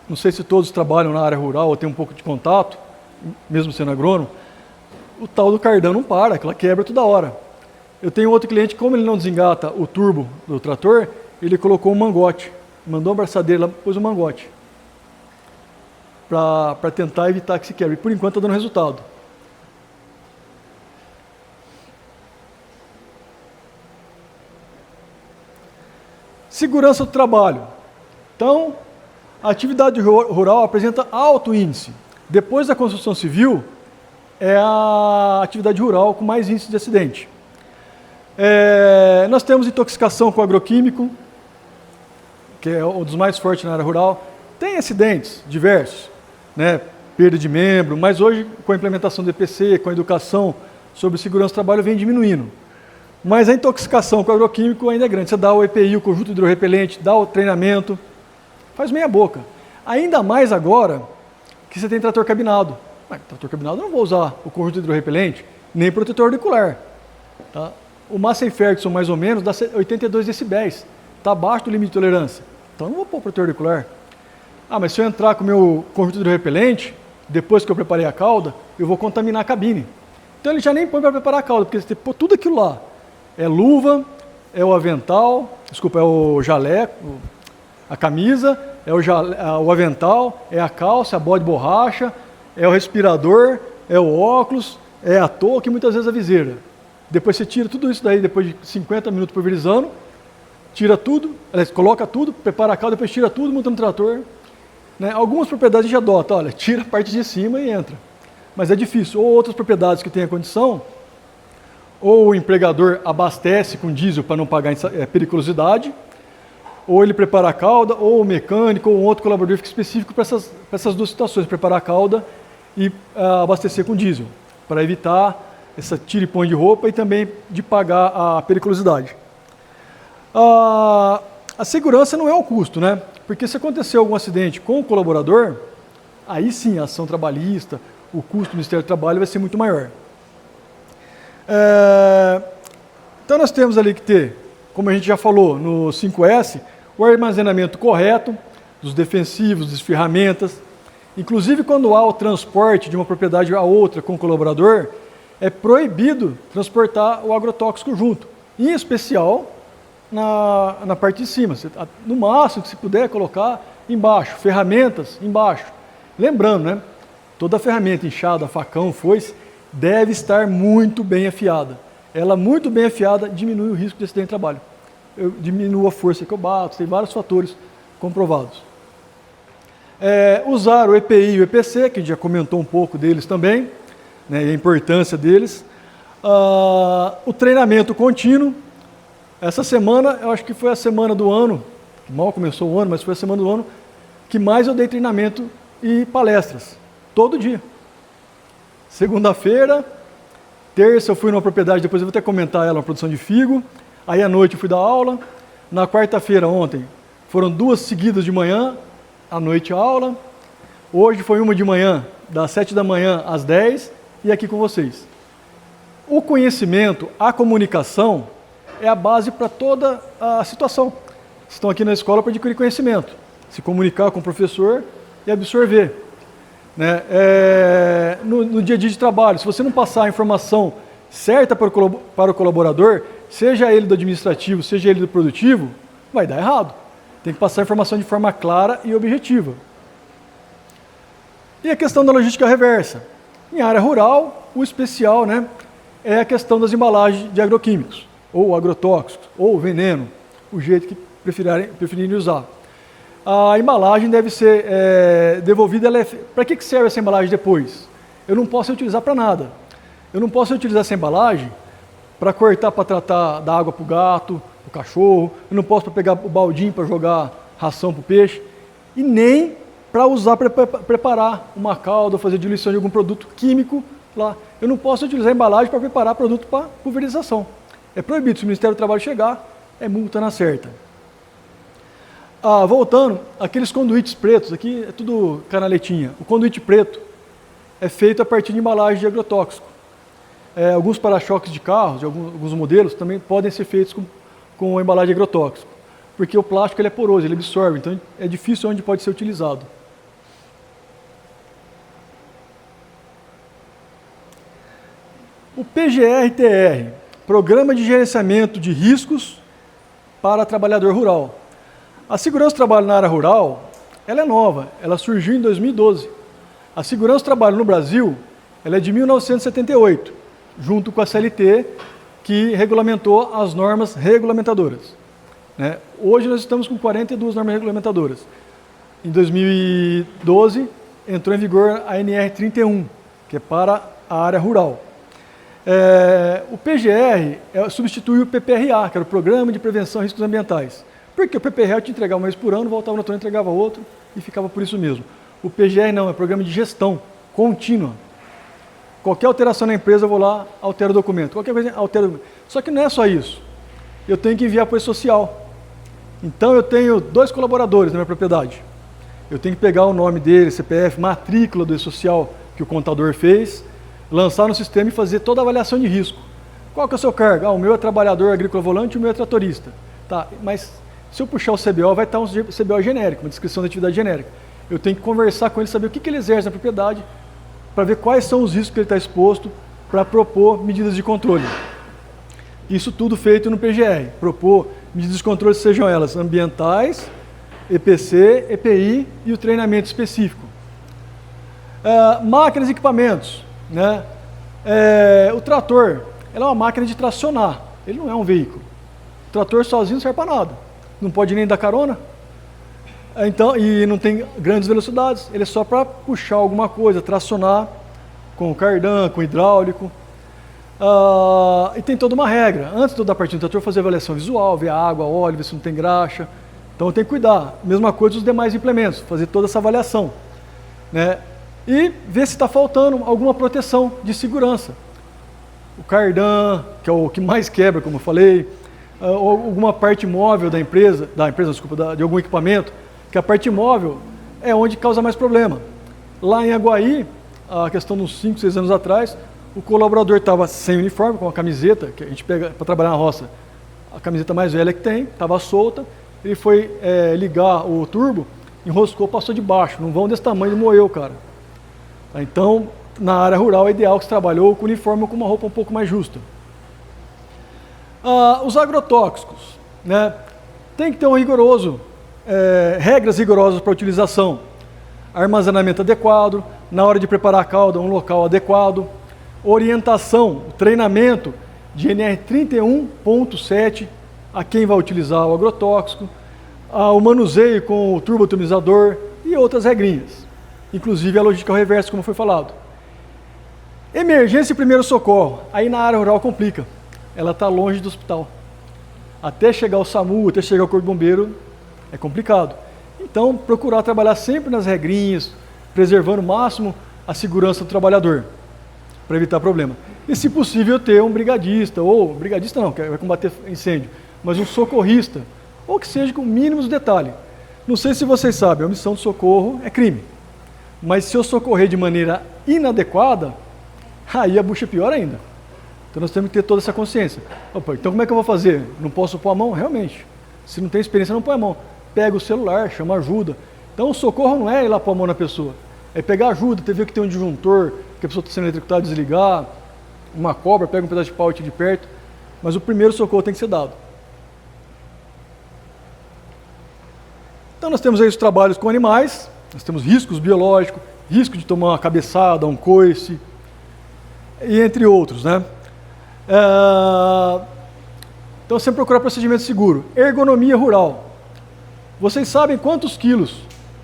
Não sei se todos trabalham na área rural ou têm um pouco de contato, mesmo sendo agrônomo, o tal do cardan não para, aquela quebra toda hora. Eu tenho outro cliente, como ele não desengata o turbo do trator, ele colocou um mangote, mandou uma abraçadeira lá, pôs um mangote, para tentar evitar que se quebre. E por enquanto está dando resultado. Segurança do trabalho. Então, a atividade rural apresenta alto índice. Depois da construção civil, é a atividade rural com mais índice de acidente. Nós temos intoxicação com agroquímico, que é um dos mais fortes na área rural. Tem acidentes diversos, né? Perda de membro, mas hoje, com a implementação do EPC, com a educação sobre segurança do trabalho, vem diminuindo. Mas a intoxicação com agroquímico ainda é grande. Você dá o EPI, o conjunto hidrorrepelente, dá o treinamento, faz meia boca. Ainda mais agora que você tem trator cabinado. Mas trator cabinado eu não vou usar o conjunto hidrorrepelente, nem protetor auricular. Tá? O Massey Ferguson, mais ou menos, dá 82 decibéis. Está abaixo do limite de tolerância. Então eu não vou pôr protetor auricular. Ah, mas se eu entrar com o meu conjunto hidrorrepelente, depois que eu preparei a cauda, eu vou contaminar a cabine. Então ele já nem põe para preparar a cauda, porque você tem que pôr tudo aquilo lá. É luva, é o avental, desculpa, é o jaleco, a camisa, é o avental, é a calça, a bode borracha, é o respirador, é o óculos, é a touca e muitas vezes a viseira. Depois você tira tudo isso daí, depois de 50 minutos pulverizando, tira tudo, aliás, coloca tudo, prepara a cauda, depois tira tudo, monta no trator. Né? Algumas propriedades já adotam, olha, tira a parte de cima e entra. Mas é difícil. Ou outras propriedades que têm a condição, ou o empregador abastece com diesel para não pagar periculosidade, ou ele prepara a cauda, ou o mecânico, ou um outro colaborador fica específico para essas duas situações, preparar a cauda e abastecer com diesel, para evitar essa tira e põe de roupa e também de pagar a periculosidade. A segurança não é o custo, né? Porque se acontecer algum acidente com o colaborador, aí sim a ação trabalhista, o custo do Ministério do Trabalho vai ser muito maior. Então nós temos ali que ter, como a gente já falou no 5S, o armazenamento correto dos defensivos, das ferramentas. Inclusive quando há o transporte de uma propriedade a outra com o colaborador, é proibido transportar o agrotóxico junto, em especial na parte de cima. No máximo que se puder colocar embaixo, ferramentas embaixo. Lembrando, né? Toda ferramenta, enxada, facão, foice, deve estar muito bem afiada. Ela muito bem afiada diminui o risco de acidente de trabalho. Eu diminuo a força que eu bato, tem vários fatores comprovados. Usar o EPI e o EPC, que a gente já comentou um pouco deles também, né, e a importância deles. O treinamento contínuo. Essa semana, eu acho que foi a semana do ano, mal começou o ano, mas foi a semana do ano, que mais eu dei treinamento e palestras, todo dia. Segunda-feira, terça eu fui numa propriedade, depois eu vou até comentar ela, uma produção de figo. Aí à noite eu fui dar aula. Na quarta-feira, ontem, foram 2 seguidas de manhã, à noite aula. Hoje foi uma de manhã, das 7 da manhã às 10, e aqui com vocês. O conhecimento, a comunicação, é a base para toda a situação. Estão aqui na escola para adquirir conhecimento, se comunicar com o professor e absorver. Né? No dia a dia de trabalho, se você não passar a informação certa para o colaborador, seja ele do administrativo, seja ele do produtivo, vai dar errado. Tem que passar a informação de forma clara e objetiva. E a questão da logística reversa. Em área rural, o especial, né, é a questão das embalagens de agroquímicos, ou agrotóxicos, ou veneno, o jeito que preferirem usar. A embalagem deve ser devolvida. Para que serve essa embalagem depois? Eu não posso utilizar para nada. Eu não posso utilizar essa embalagem para cortar, para tratar da água para o gato, para o cachorro. Eu não posso para pegar o baldinho para jogar ração para o peixe. E nem para usar para preparar uma calda, fazer diluição de algum produto químico lá. Eu não posso utilizar a embalagem para preparar produto para pulverização. É proibido. Se o Ministério do Trabalho chegar, é multa na certa. Voltando, aqueles conduítes pretos, aqui é tudo canaletinha. O conduíte preto é feito a partir de embalagem de agrotóxico. Alguns para-choques de carros, de alguns modelos, também podem ser feitos com embalagem de agrotóxico, porque o plástico ele é poroso, ele absorve, então é difícil onde pode ser utilizado. O PGR-TR, Programa de Gerenciamento de Riscos para trabalhador rural. A segurança do trabalho na área rural, ela é nova, ela surgiu em 2012. A segurança do trabalho no Brasil, ela é de 1978, junto com a CLT, que regulamentou as normas regulamentadoras. Né? Hoje nós estamos com 42 normas regulamentadoras. Em 2012, entrou em vigor a NR 31, que é para a área rural. O PGR substitui o PPRA, que era o Programa de Prevenção de Riscos Ambientais. Porque o PPRA te entregava uma vez por ano, voltava no outro ano, entregava outro, e ficava por isso mesmo. O PGR não, é Programa de Gestão Contínua. Qualquer alteração na empresa, eu vou lá, altero o documento. Qualquer coisa, altero o documento. Só que não é só isso. Eu tenho que enviar para o E-Social. Então, eu tenho 2 colaboradores na minha propriedade. Eu tenho que pegar o nome dele, CPF, matrícula do E-Social que o contador fez, lançar no sistema e fazer toda a avaliação de risco. Qual que é o seu cargo? O meu é trabalhador agrícola volante e o meu é tratorista. Tá, mas se eu puxar o CBO, vai estar um CBO genérico, uma descrição da atividade genérica. Eu tenho que conversar com ele, saber o que ele exerce na propriedade, para ver quais são os riscos que ele está exposto, para propor medidas de controle. Isso tudo feito no PGR. Propor medidas de controle, sejam elas ambientais, EPC, EPI e o treinamento específico. Máquinas e equipamentos. Né? O trator, ela é uma máquina de tracionar, ele não é um veículo. O trator sozinho não serve para nada, não pode nem dar carona, então, e não tem grandes velocidades, ele é só para puxar alguma coisa, tracionar com cardan, com hidráulico, e tem toda uma regra. Antes de eu dar partida do trator, fazer avaliação visual, ver a água, óleo, ver se não tem graxa, então eu tenho que cuidar. Mesma coisa dos demais implementos, fazer toda essa avaliação, né? E ver se está faltando alguma proteção de segurança. O cardan, que é o que mais quebra, como eu falei, ou alguma parte móvel da empresa, de algum equipamento, que a parte móvel é onde causa mais problema. Lá em Aguaí, a questão de uns 5, 6 anos atrás, o colaborador estava sem uniforme, com a camiseta, que a gente pega para trabalhar na roça, a camiseta mais velha que tem, estava solta, ele foi ligar o turbo, enroscou, passou de baixo, num vão desse tamanho, ele moeu, cara. Então, na área rural é ideal que se trabalhou com uniforme ou com uma roupa um pouco mais justa. Os agrotóxicos, né? Tem que ter regras rigorosas para utilização. Armazenamento adequado, na hora de preparar a calda, um local adequado. Orientação, treinamento de NR 31.7 a quem vai utilizar o agrotóxico. O manuseio com o turbo-atomizador e outras regrinhas. Inclusive a logística ao reverso, como foi falado. Emergência e primeiro socorro. Aí na área rural complica. Ela está longe do hospital. Até chegar o SAMU, até chegar o Corpo de Bombeiro, é complicado. Então, procurar trabalhar sempre nas regrinhas, preservando o máximo a segurança do trabalhador, para evitar problema. E, se possível, ter um brigadista, ou brigadista não, que vai combater incêndio, mas um socorrista, ou que seja com mínimos detalhes. Não sei se vocês sabem, a omissão de socorro é crime. Mas se eu socorrer de maneira inadequada, aí a bucha é pior ainda. Então nós temos que ter toda essa consciência. Opa, então como é que eu vou fazer? Não posso pôr a mão? Realmente. Se não tem experiência, não põe a mão. Pega o celular, chama ajuda. Então o socorro não é ir lá pôr a mão na pessoa. É pegar ajuda, ver que tem um disjuntor, que a pessoa está sendo eletrocutada, desligar, uma cobra, pega um pedaço de pau e tira de perto. Mas o primeiro socorro tem que ser dado. Então nós temos aí os trabalhos com animais, nós temos riscos biológicos, risco de tomar uma cabeçada, um coice, e entre outros, né? Então sempre procurar procedimento seguro. Ergonomia rural. Vocês sabem quantos quilos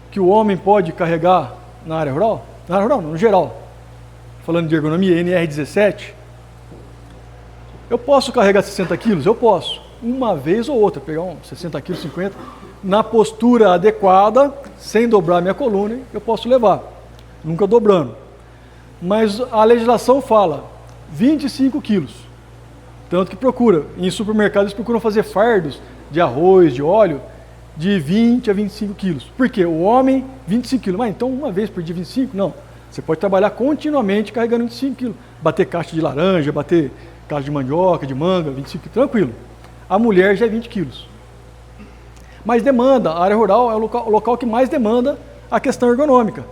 que o homem pode carregar na área rural? Na área rural não, no geral. Falando de ergonomia, NR17. Eu posso carregar 60 quilos? Eu posso. Uma vez ou outra, pegar uns 60 quilos, 50, na postura adequada, sem dobrar minha coluna, eu posso levar. Nunca dobrando. Mas a legislação fala 25 quilos. Tanto que em supermercados, eles procuram fazer fardos de arroz, de óleo, de 20 a 25 quilos. Por quê? O homem, 25 quilos. Mas então, uma vez por dia, 25? Não. Você pode trabalhar continuamente carregando 25 quilos. Bater caixa de laranja, bater caixa de mandioca, de manga, 25 quilos, tranquilo. A mulher já é 20 quilos. Mas demanda, a área rural é o local que mais demanda a questão ergonômica.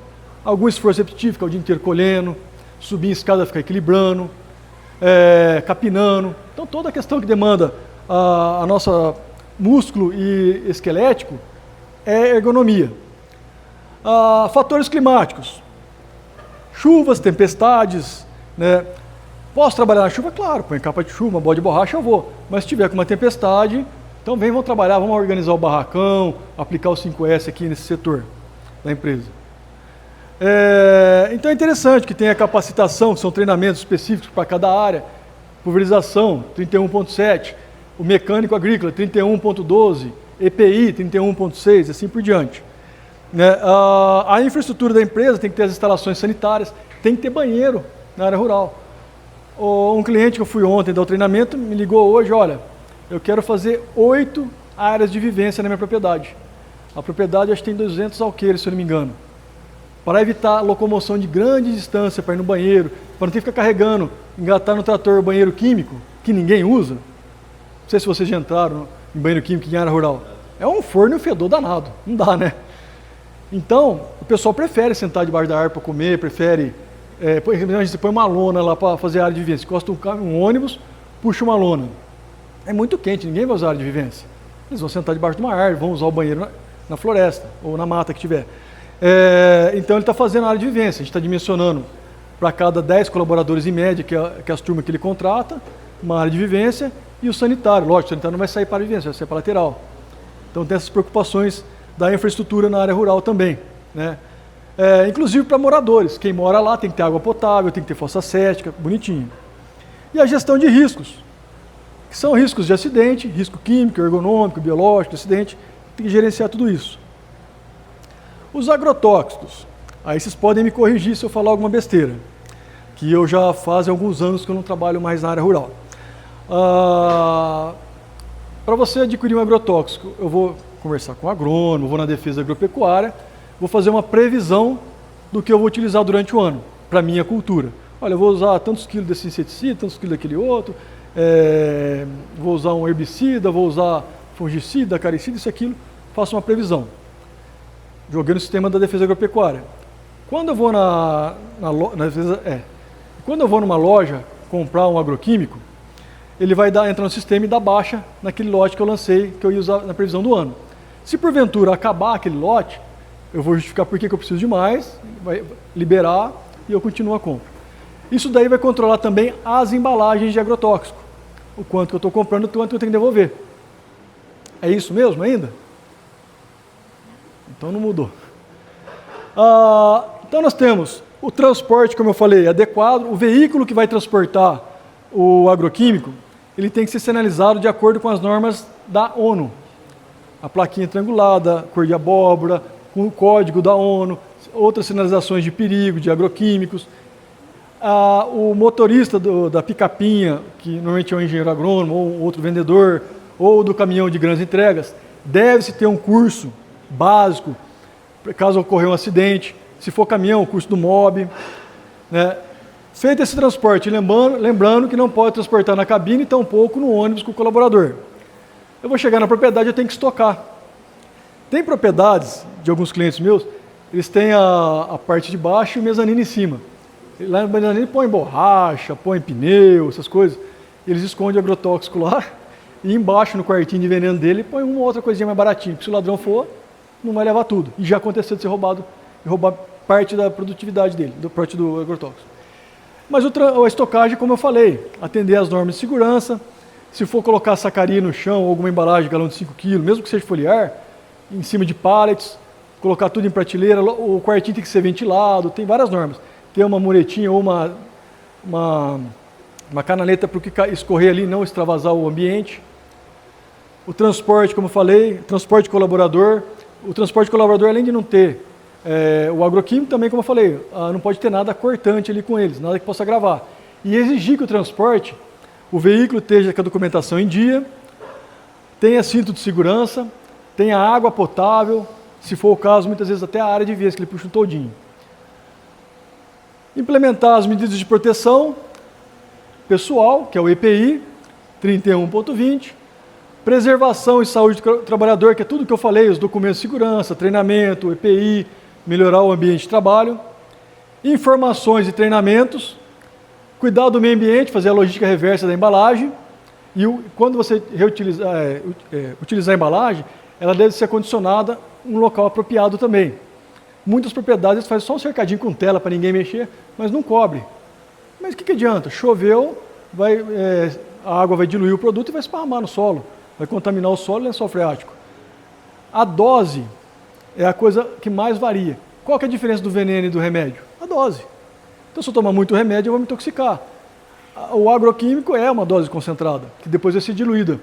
Algum esforço repetitivo, ficar o dia inteiro colhendo, subir em escada, ficar equilibrando, capinando. Então toda a questão que demanda a nossa músculo e esquelético é ergonomia. Fatores climáticos, chuvas, tempestades, né? Posso trabalhar na chuva? Claro, põe capa de chuva, bode de borracha, eu vou. Mas se tiver com uma tempestade, então vamos trabalhar, vamos organizar o barracão, aplicar o 5S aqui nesse setor da empresa. Então é interessante que tenha capacitação, que são treinamentos específicos para cada área, pulverização 31.7, o mecânico agrícola 31.12, EPI 31.6, assim por diante. Né? A infraestrutura da empresa tem que ter as instalações sanitárias, tem que ter banheiro na área rural. Um cliente que eu fui ontem dar o treinamento me ligou hoje, olha, eu quero fazer 8 áreas de vivência na minha propriedade. A propriedade acho que tem 200 alqueires, se eu não me engano. Para evitar locomoção de grande distância, para ir no banheiro, para não ter que ficar carregando, engatar no trator o banheiro químico, que ninguém usa. Não sei se vocês já entraram em banheiro químico em área rural. É um forno e um fedor danado, não dá, né? Então, o pessoal prefere sentar debaixo da árvore para comer, prefere... por exemplo, a gente põe uma lona lá para fazer área de vivência, encosta um ônibus, puxa uma lona. É muito quente, ninguém vai usar a área de vivência. Eles vão sentar debaixo de uma árvore, vão usar o banheiro na floresta ou na mata que tiver. Então ele está fazendo a área de vivência, a gente está dimensionando para cada 10 colaboradores em média, que é as turmas que ele contrata, uma área de vivência, e o sanitário. Lógico, o sanitário não vai sair para a área de vivência, vai sair para a lateral. Então tem essas preocupações da infraestrutura na área rural também, né? Inclusive para moradores, quem mora lá tem que ter água potável, tem que ter fossa cética, bonitinho. E a gestão de riscos, que são riscos de acidente, risco químico, ergonômico, biológico, acidente, tem que gerenciar tudo isso. Os agrotóxicos, aí vocês podem me corrigir se eu falar alguma besteira, que eu já faz alguns anos que eu não trabalho mais na área rural. Para você adquirir um agrotóxico, eu vou conversar com o agrônomo, vou na defesa agropecuária, vou fazer uma previsão do que eu vou utilizar durante o ano, para a minha cultura. Olha, eu vou usar tantos quilos desse inseticida, tantos quilos daquele outro, vou usar um herbicida, vou usar fungicida, acaricida, isso e aquilo, faço uma previsão. Joguei no sistema da defesa agropecuária. Quando eu vou quando eu vou numa loja comprar um agroquímico, ele vai entrar no sistema e dar baixa naquele lote que eu lancei, que eu ia usar na previsão do ano. Se porventura acabar aquele lote, eu vou justificar por que eu preciso de mais, vai liberar e eu continuo a compra. Isso daí vai controlar também as embalagens de agrotóxico. O quanto que eu estou comprando, o quanto eu tenho que devolver. É isso mesmo ainda? Então não mudou. Então nós temos o transporte, como eu falei, adequado. O veículo que vai transportar o agroquímico, ele tem que ser sinalizado de acordo com as normas da ONU. A plaquinha triangulada, cor de abóbora, com o código da ONU, outras sinalizações de perigo, de agroquímicos. O motorista da picapinha, que normalmente é um engenheiro agrônomo, ou outro vendedor, ou do caminhão de grandes entregas, deve-se ter um curso básico, caso ocorra um acidente. Se for caminhão, o curso do MOB. Né? Feito esse transporte, lembrando que não pode transportar na cabine, tampouco no ônibus com o colaborador. Eu vou chegar na propriedade, eu tenho que estocar. Tem propriedades de alguns clientes meus, eles têm a parte de baixo e o mezanino em cima. Lá no mezanino põe borracha, põe pneu, essas coisas. Eles escondem agrotóxico lá e embaixo no quartinho de veneno dele põe uma outra coisinha mais baratinha. Porque se o ladrão for, não vai levar tudo. E já aconteceu de ser roubado e roubar parte da produtividade dele, parte do agrotóxico. Mas a estocagem, como eu falei, atender às normas de segurança. Se for colocar sacaria no chão ou alguma embalagem de galão de 5 kg, mesmo que seja foliar, em cima de pallets, colocar tudo em prateleira, o quartinho tem que ser ventilado, tem várias normas. Ter uma muretinha ou uma canaleta para o que escorrer ali não extravasar o ambiente. O transporte, como eu falei, transporte colaborador. O transporte colaborador, além de não ter o agroquímico, também, como eu falei, não pode ter nada cortante ali com eles, nada que possa gravar. E exigir que o transporte, o veículo esteja com a documentação em dia, tenha cinto de segurança, tenha água potável, se for o caso, muitas vezes até a área de vez que ele puxa um todinho. Implementar as medidas de proteção pessoal, que é o EPI, 31.20, preservação e saúde do trabalhador, que é tudo que eu falei, os documentos de segurança, treinamento, EPI, melhorar o ambiente de trabalho, informações e treinamentos, cuidar do meio ambiente, fazer a logística reversa da embalagem E quando você utilizar a embalagem, ela deve ser acondicionada em um local apropriado também. Muitas propriedades fazem só um cercadinho com tela para ninguém mexer, mas não cobre. Mas o que adianta? Choveu, a água vai diluir o produto e vai esparramar no solo, vai contaminar o solo e o lençol freático. A dose é a coisa que mais varia. Qual que é a diferença do veneno e do remédio? A dose. Então, se eu tomar muito remédio, eu vou me intoxicar. O agroquímico é uma dose concentrada, que depois vai ser diluída.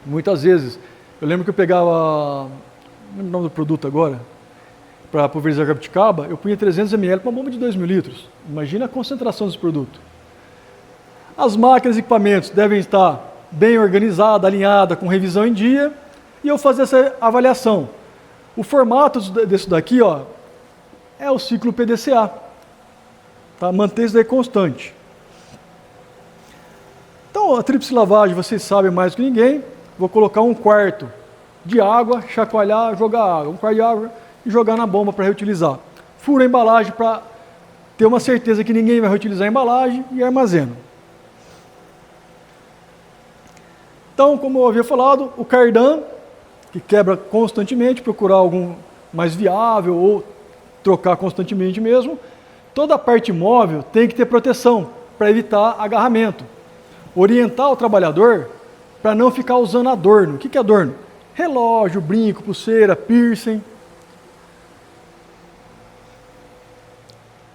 Muitas vezes. Eu lembro que eu pegava, não lembro o nome do produto agora, para pulverizar jabuticaba, eu punha 300 ml para uma bomba de 2.000 litros. Imagina a concentração desse produto. As máquinas e equipamentos devem estar bem organizadas, alinhadas, com revisão em dia, e eu fazer essa avaliação. O formato desse daqui, ó, é o ciclo PDCA. Tá? Manter isso daí constante. Então, a tríplice lavagem, vocês sabem mais do que ninguém. Vou colocar 1/4 de água, chacoalhar, jogar água. 1/4 de água e jogar na bomba para reutilizar. Furo a embalagem para ter uma certeza que ninguém vai reutilizar a embalagem e armazeno. Então, como eu havia falado, o cardan, que quebra constantemente, procurar algum mais viável ou trocar constantemente mesmo. Toda a parte móvel tem que ter proteção para evitar agarramento. Orientar o trabalhador para não ficar usando adorno. O que é adorno? Relógio, brinco, pulseira, piercing.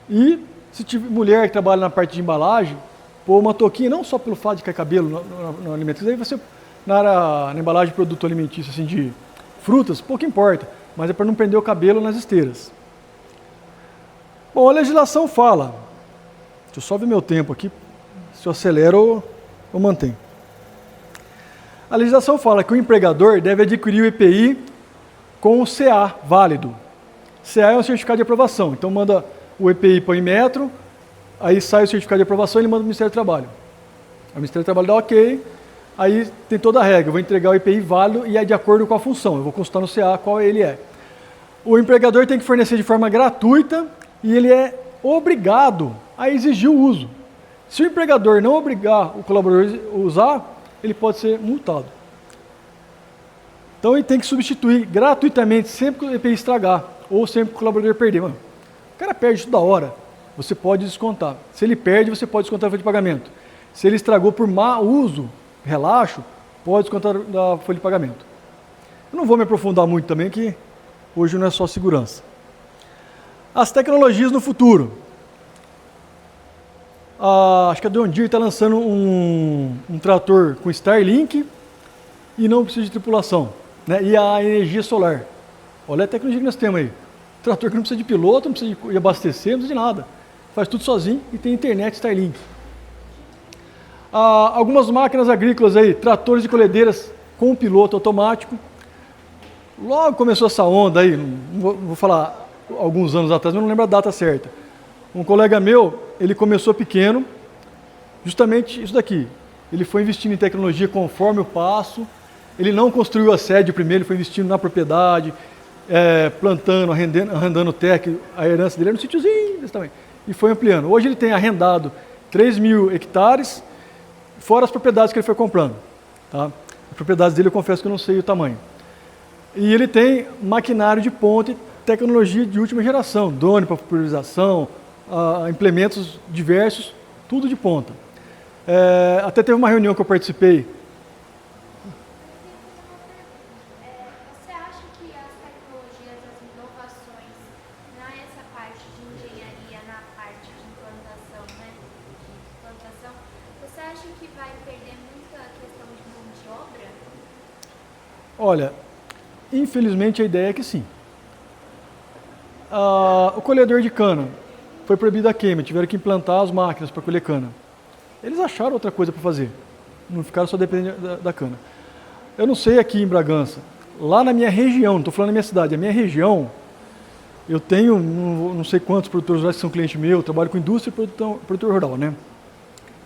E se tiver mulher que trabalha na parte de embalagem, pôr uma touquinha, não só pelo fato de cair cabelo no alimento, isso aí você, na embalagem de produto alimentício, assim, de frutas, pouco importa, mas é para não prender o cabelo nas esteiras. Bom, a legislação fala, deixa eu só ver meu tempo aqui, se eu acelero ou mantenho. A legislação fala que o empregador deve adquirir o EPI com o CA válido. CA é um certificado de aprovação, então manda o EPI para o Inmetro, aí sai o certificado de aprovação e ele manda para o Ministério do Trabalho. O Ministério do Trabalho dá ok, aí tem toda a regra, eu vou entregar o EPI válido e é de acordo com a função, eu vou consultar no CA qual ele é. O empregador tem que fornecer de forma gratuita e ele é obrigado a exigir o uso. Se o empregador não obrigar o colaborador a usar, ele pode ser multado. Então ele tem que substituir gratuitamente sempre que o EPI estragar ou sempre que o colaborador perder. Mano, o cara perde toda hora, você pode descontar. Se ele perde, você pode descontar a folha de pagamento. Se ele estragou por mau uso, relaxo, pode descontar da folha de pagamento. Eu não vou me aprofundar muito também, que hoje não é só segurança. As tecnologias no futuro. Acho que a John Deere está lançando um trator com Starlink e não precisa de tripulação, né? E a energia solar. Olha a tecnologia que nós temos aí. Trator que não precisa de piloto, não precisa de abastecer, não precisa de nada. Faz tudo sozinho e tem internet Starlink. Algumas máquinas agrícolas aí, tratores e colhedeiras com piloto automático. Logo começou essa onda aí, não vou falar alguns anos atrás, mas não lembro a data certa. Um colega meu, ele começou pequeno, justamente isso daqui. Ele foi investindo em tecnologia conforme o passo, ele não construiu a sede primeiro, ele foi investindo na propriedade, plantando, arrendando a herança dele era um sítiozinho desse tamanho, e foi ampliando. Hoje ele tem arrendado 3.000 hectares, fora as propriedades que ele foi comprando. Tá? As propriedades dele eu confesso que eu não sei o tamanho. E ele tem maquinário de ponta e tecnologia de última geração, drone para pulverização, implementos diversos, tudo de ponta. Até teve uma reunião que eu participei. Você acha que as tecnologias, as inovações nessa parte de engenharia, na parte de implantação, né? Você acha que vai perder muito a questão de mão de obra? Olha, infelizmente a ideia é que sim. O colhedor de cana foi proibido a queima, tiveram que implantar as máquinas para colher cana. Eles acharam outra coisa para fazer, não ficaram só dependendo da cana. Eu não sei aqui em Bragança, lá na minha região, não estou falando na minha cidade, a minha região, eu tenho não sei quantos produtores rurais que são clientes meus, eu trabalho com indústria e produtor rural, né?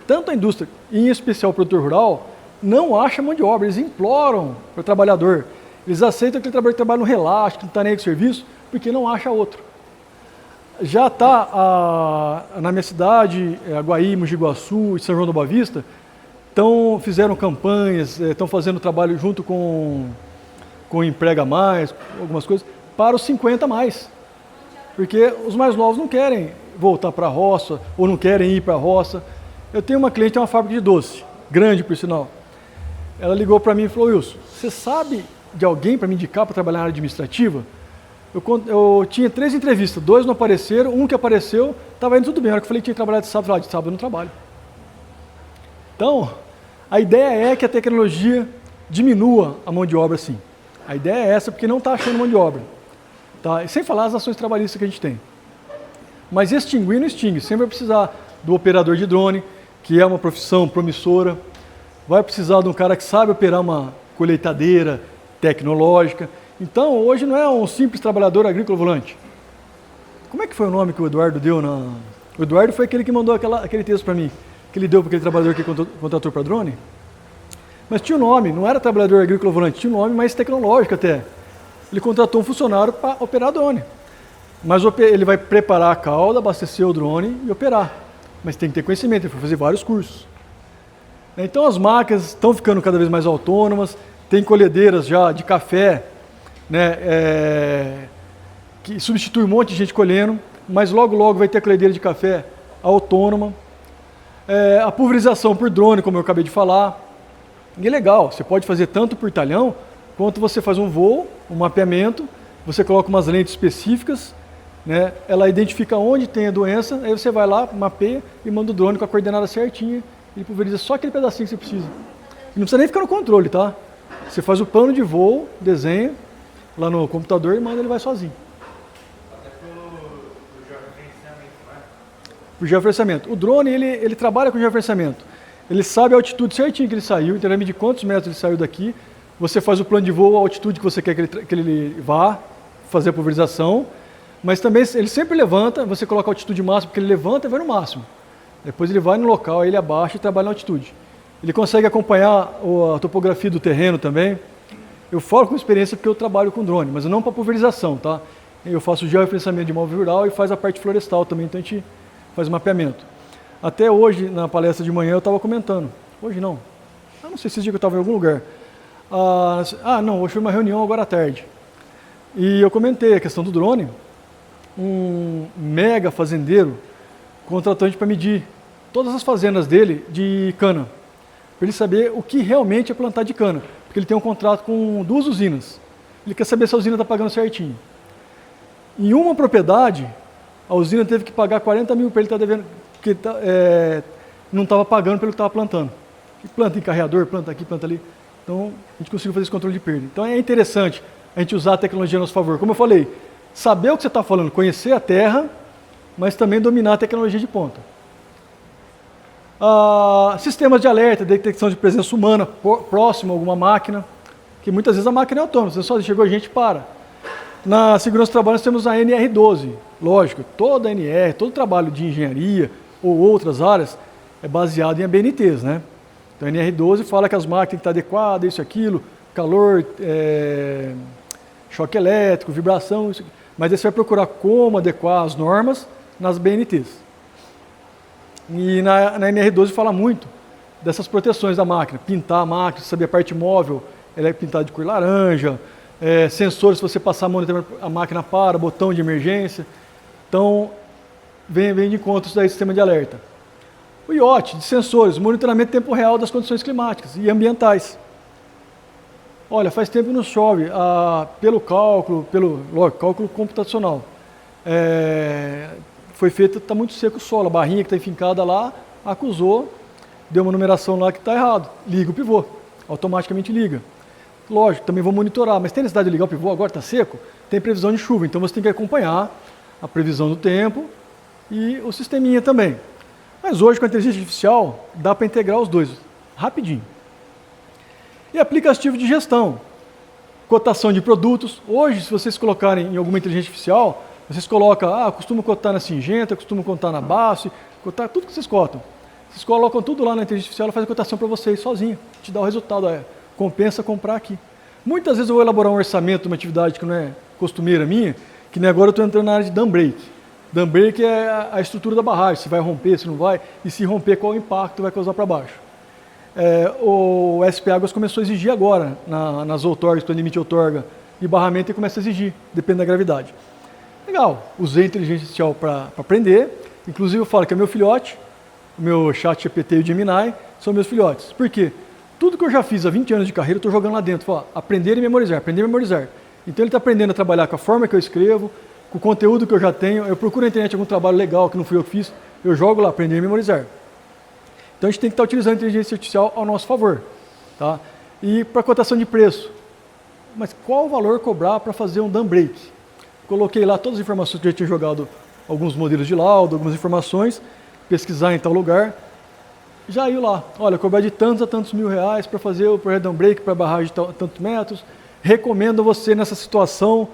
Tanto a indústria, em especial o produtor rural, não acha mão de obra, eles imploram para o trabalhador. Eles aceitam aquele trabalhador que trabalha no relaxo, que não está nem aí com serviço, porque não acha outro. Já está na minha cidade, Aguaí, Mogi Guaçu e São João do Boa Vista, fizeram campanhas, estão fazendo trabalho junto com o Emprega Mais, algumas coisas, para os 50 mais. Porque os mais novos não querem voltar para a roça, ou não querem ir para a roça. Eu tenho uma cliente, tem uma fábrica de doce, grande por sinal. Ela ligou para mim e falou: Wilson, você sabe de alguém para me indicar para trabalhar na área administrativa? Eu tinha 3 entrevistas, 2 não apareceram, um que apareceu, estava indo tudo bem. Na hora que eu falei que tinha que trabalhar de sábado, de sábado eu não trabalho. Então, a ideia é que a tecnologia diminua a mão de obra, sim. A ideia é essa, porque não está achando mão de obra. Tá? E sem falar as ações trabalhistas que a gente tem. Mas extinguir não extingue. Sempre vai precisar do operador de drone, que é uma profissão promissora. Vai precisar de um cara que sabe operar uma colheitadeira tecnológica. Então, hoje não é um simples trabalhador agrícola volante. Como é que foi o nome que o Eduardo deu? O Eduardo foi aquele que mandou aquele texto para mim, que ele deu para aquele trabalhador que contratou para drone. Mas tinha um nome, não era trabalhador agrícola volante, tinha um nome mais tecnológico até. Ele contratou um funcionário para operar drone. Mas ele vai preparar a cauda, abastecer o drone e operar. Mas tem que ter conhecimento, ele vai fazer vários cursos. Então as máquinas estão ficando cada vez mais autônomas, tem colhedeiras já de café, né, que substitui um monte de gente colhendo, mas logo vai ter a colhedeira de café autônoma. A pulverização por drone, como eu acabei de falar. E é legal, você pode fazer tanto por talhão, quanto você faz um voo, um mapeamento, você coloca umas lentes específicas, né, ela identifica onde tem a doença, aí você vai lá, mapeia e manda o drone com a coordenada certinha, ele pulveriza só aquele pedacinho que você precisa. E não precisa nem ficar no controle, tá? Você faz o plano de voo, desenha lá no computador e manda, ele vai sozinho. Até pro georreferenciamento, né? Pro georreferenciamento. O drone, ele trabalha com georreferenciamento. Ele sabe a altitude certinho que ele saiu, então ele mede quantos metros ele saiu daqui. Você faz o plano de voo, a altitude que você quer que ele vá fazer a pulverização. Mas também ele sempre levanta, você coloca a altitude máxima, porque ele levanta e vai no máximo. Depois ele vai no local, aí ele abaixa e trabalha na altitude. Ele consegue acompanhar a topografia do terreno também. Eu falo com experiência porque eu trabalho com drone, mas não para pulverização, tá? Eu faço georreferenciamento de imóvel rural e faz a parte florestal também, então a gente faz mapeamento. Até hoje, na palestra de manhã, eu estava comentando. Hoje não. Eu não sei se esse dia que eu estava em algum lugar. Não, hoje foi uma reunião agora à tarde. E eu comentei a questão do drone. Um mega fazendeiro contratou a gente para medir todas as fazendas dele de cana. Para ele saber o que realmente é plantar de cana. Porque ele tem um contrato com 2 usinas. Ele quer saber se a usina está pagando certinho. Em uma propriedade, a usina teve que pagar 40 mil para ele estar devendo, porque não estava pagando pelo que estava plantando. E planta em carreador, planta aqui, planta ali. Então, a gente conseguiu fazer esse controle de perda. Então, é interessante a gente usar a tecnologia a nosso favor. Como eu falei, saber o que você está falando, conhecer a terra, mas também dominar a tecnologia de ponta. Sistemas de alerta, detecção de presença humana próximo a alguma máquina, que muitas vezes a máquina é autônoma, você só chegou a gente, para. Na segurança do trabalho nós temos a NR12, lógico, toda a NR, todo trabalho de engenharia ou outras áreas é baseado em ABNTs, né? Então a NR12 fala que as máquinas têm que estar adequadas, isso, aquilo, calor, choque elétrico, vibração, isso, mas aí você vai procurar como adequar as normas nas BNTs. E na NR12 fala muito dessas proteções da máquina, pintar a máquina, saber a parte móvel, ela é pintada de cor laranja, sensores, se você passar a mão, a máquina para, botão de emergência. Então, vem de encontro isso daí, sistema de alerta. O IoT, de sensores, monitoramento em tempo real das condições climáticas e ambientais. Olha, faz tempo que não chove, pelo cálculo computacional. Foi feito, está muito seco o solo, a barrinha que está enfincada lá, acusou, deu uma numeração lá que está errado, liga o pivô, automaticamente liga. Lógico, também vou monitorar, mas tem necessidade de ligar o pivô agora, está seco? Tem previsão de chuva, então você tem que acompanhar a previsão do tempo e o sisteminha também. Mas hoje com a inteligência artificial dá para integrar os dois, rapidinho. E aplicativo de gestão, cotação de produtos. Hoje, se vocês colocarem em alguma inteligência artificial, vocês colocam, costumo cotar na Singenta, costumo cotar na BASF, cotar tudo que vocês cotam. Vocês colocam tudo lá na inteligência artificial, ela faz a cotação para vocês sozinha, te dá o resultado, compensa comprar aqui. Muitas vezes eu vou elaborar um orçamento de uma atividade que não é costumeira minha, que nem agora eu estou entrando na área de dam break. Dam break é a estrutura da barragem, se vai romper, se não vai, e se romper, qual o impacto vai causar para baixo. o SP Águas começou a exigir agora, nas outorgas, quando limite outorga e barramento, ele começa a exigir, depende da gravidade. Legal, usei a inteligência artificial para aprender, inclusive eu falo que é meu filhote, o meu chat GPT e o Gemini são meus filhotes. Por quê? Tudo que eu já fiz há 20 anos de carreira, eu estou jogando lá dentro. Falo, aprender e memorizar, aprender e memorizar. Então ele está aprendendo a trabalhar com a forma que eu escrevo, com o conteúdo que eu já tenho. Eu procuro na internet algum trabalho legal que não fui eu que fiz, eu jogo lá, aprender e memorizar. Então a gente tem que estar utilizando a inteligência artificial ao nosso favor. Tá? E para cotação de preço, mas qual o valor cobrar para fazer um dam break? Coloquei lá todas as informações que eu já tinha jogado, alguns modelos de laudo, algumas informações, pesquisar em tal lugar. Já ia lá, olha, cobrar de tantos a tantos mil reais para fazer o projeto dam break para barragem de tantos metros. Recomendo você nessa situação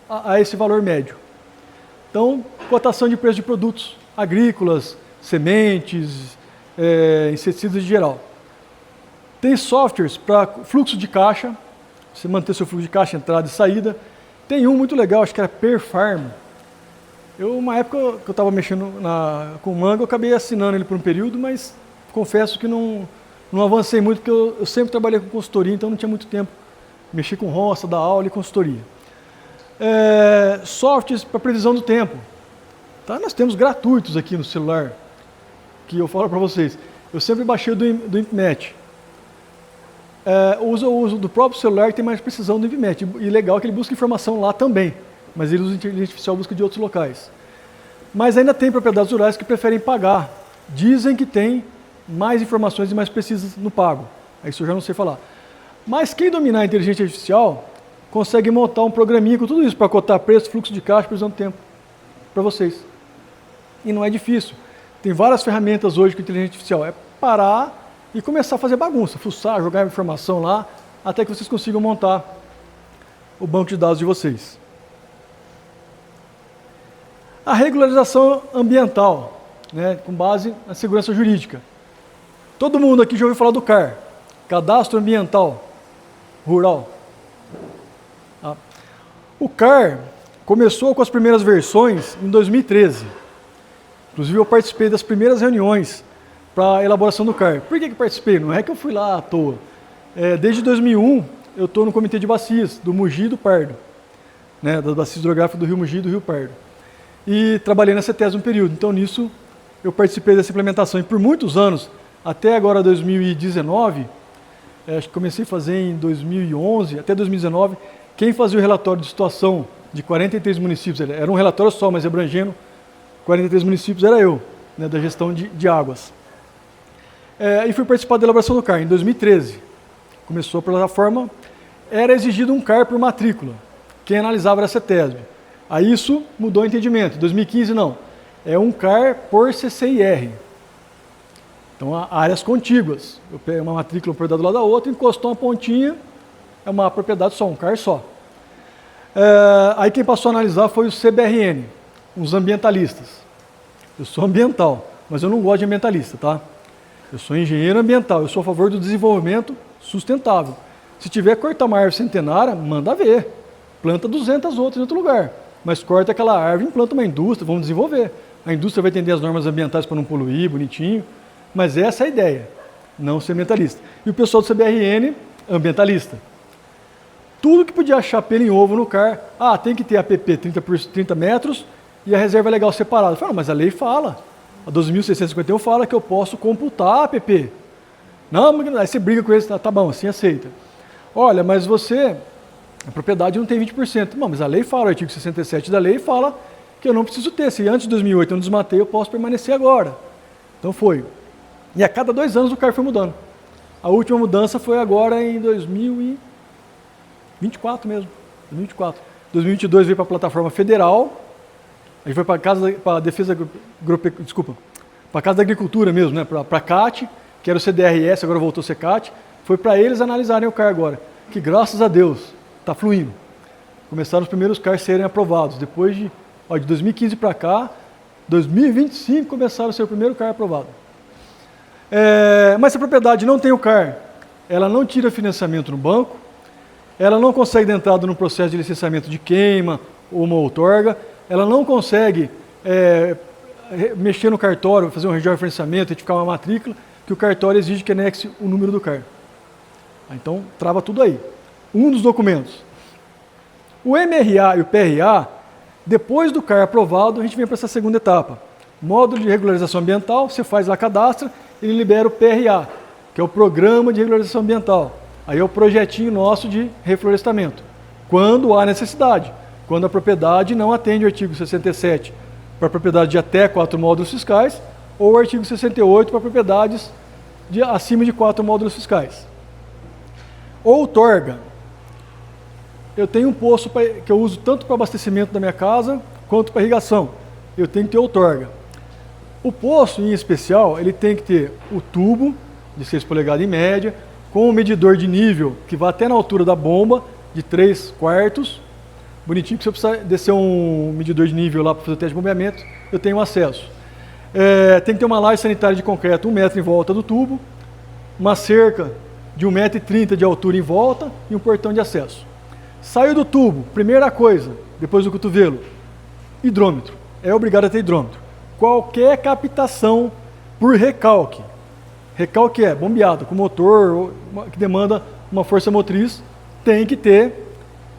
a esse valor médio. Então, cotação de preço de produtos agrícolas, sementes, inseticidas em geral. Tem softwares para fluxo de caixa, você manter seu fluxo de caixa, entrada e saída. Tem um muito legal, acho que era Perfarm. Uma época que eu estava mexendo com o Mango, eu acabei assinando ele por um período, mas confesso que não avancei muito, porque eu sempre trabalhei com consultoria, então não tinha muito tempo. Mexi com roça, dar aula e consultoria. Softwares para previsão do tempo. Tá? Nós temos gratuitos aqui no celular, que eu falo para vocês. Eu sempre baixei do InpMat. O uso do próprio celular, que tem mais precisão do InpMat. E legal que ele busca informação lá também, mas ele usa inteligência artificial, busca de outros locais. Mas ainda tem propriedades rurais que preferem pagar. Dizem que tem mais informações e mais precisas no pago. Isso eu já não sei falar. Mas quem dominar a inteligência artificial consegue montar um programinha com tudo isso para cotar preço, fluxo de caixa, previsão do tempo para vocês. E não é difícil. Tem várias ferramentas hoje com inteligência artificial. É parar e começar a fazer bagunça, fuçar, jogar informação lá, até que vocês consigam montar o banco de dados de vocês. A regularização ambiental, né, com base na segurança jurídica. Todo mundo aqui já ouviu falar do CAR, Cadastro Ambiental Rural. O CAR começou com as primeiras versões em 2013. Inclusive eu participei das primeiras reuniões para a elaboração do CAR. Por que participei? Não é que eu fui lá à toa. Desde 2001 eu estou no comitê de bacias, do Mogi e do Pardo, né, das bacias hidrográficas do Rio Mogi e do Rio Pardo. E trabalhei na CETES um período, então nisso eu participei dessa implementação. E por muitos anos, até agora 2019, acho que comecei a fazer em 2011, até 2019, quem fazia o relatório de situação de 43 municípios, era um relatório só, mas abrangendo 43 municípios, era eu, né, da gestão de águas. E fui participar da elaboração do CAR em 2013. Começou a plataforma, era exigido um CAR por matrícula. Quem analisava era a CETESB. Aí isso mudou o entendimento. Em 2015 não. É um CAR por CCIR. Então, há áreas contíguas. Eu pego uma matrícula, uma propriedade do lado da outra, encostou uma pontinha, é uma propriedade só, um CAR só. Aí quem passou a analisar foi o CBRN, os ambientalistas. Eu sou ambiental, mas eu não gosto de ambientalista, tá? Eu sou engenheiro ambiental, eu sou a favor do desenvolvimento sustentável. Se tiver que cortar uma árvore centenária, manda ver. Planta 200 outras em outro lugar. Mas corta aquela árvore e implanta uma indústria, vamos desenvolver. A indústria vai atender as normas ambientais para não poluir, bonitinho. Mas essa é a ideia, não ser ambientalista. E o pessoal do CBRN, ambientalista. Tudo que podia achar pelo em ovo no CAR, tem que ter APP 30 por 30 metros e a reserva legal separada. Eu falo, mas a lei fala, a 12.651 fala que eu posso computar a APP. Não, aí você briga com eles, tá bom, assim aceita. Olha, mas a propriedade não tem 20%. Não, mas a lei fala, o artigo 67 da lei fala que eu não preciso ter. Se antes de 2008 eu não desmatei, eu posso permanecer agora. Então foi. E a cada 2 anos o CAR foi mudando. A última mudança foi agora em 2024 mesmo. 2024. 2022 veio para a plataforma federal. A gente foi para a Casa da Agricultura mesmo, né? Para a CAT, que era o CDRS, agora voltou a ser CAT. Foi para eles analisarem o CAR agora. Que graças a Deus está fluindo. Começaram os primeiros CARs serem aprovados. Depois de 2015 para cá, 2025 começaram a ser o primeiro CAR aprovado. Mas se a propriedade não tem o CAR, ela não tira financiamento no banco, ela não consegue dar entrada no processo de licenciamento de queima ou uma outorga, ela não consegue mexer no cartório, fazer um registro de referenciamento, retificar uma matrícula, que o cartório exige que anexe o número do CAR. Então, trava tudo aí. Um dos documentos. O MRA e o PRA, depois do CAR aprovado, a gente vem para essa segunda etapa. Módulo de regularização ambiental, você faz lá, cadastra, ele libera o PRA, que é o Programa de Regularização Ambiental. Aí é o projetinho nosso de reflorestamento. Quando há necessidade, quando a propriedade não atende o artigo 67 para propriedade de até 4 módulos fiscais, ou o artigo 68 para propriedades acima de 4 módulos fiscais. Outorga. Eu tenho um poço que eu uso tanto para abastecimento da minha casa, quanto para irrigação. Eu tenho que ter outorga. O poço, em especial, ele tem que ter o tubo de 6 polegadas em média, com um medidor de nível que vai até na altura da bomba, de 3/4. Bonitinho, que se eu precisar descer um medidor de nível lá para fazer o teste de bombeamento, eu tenho acesso. Tem que ter uma laje sanitária de concreto 1 metro em volta do tubo, uma cerca de 1,30 m de altura em volta e um portão de acesso. Saiu do tubo, primeira coisa, depois do cotovelo, hidrômetro. É obrigado a ter hidrômetro. Qualquer captação por recalque. Recalque é bombeado com motor, que demanda uma força motriz, tem que ter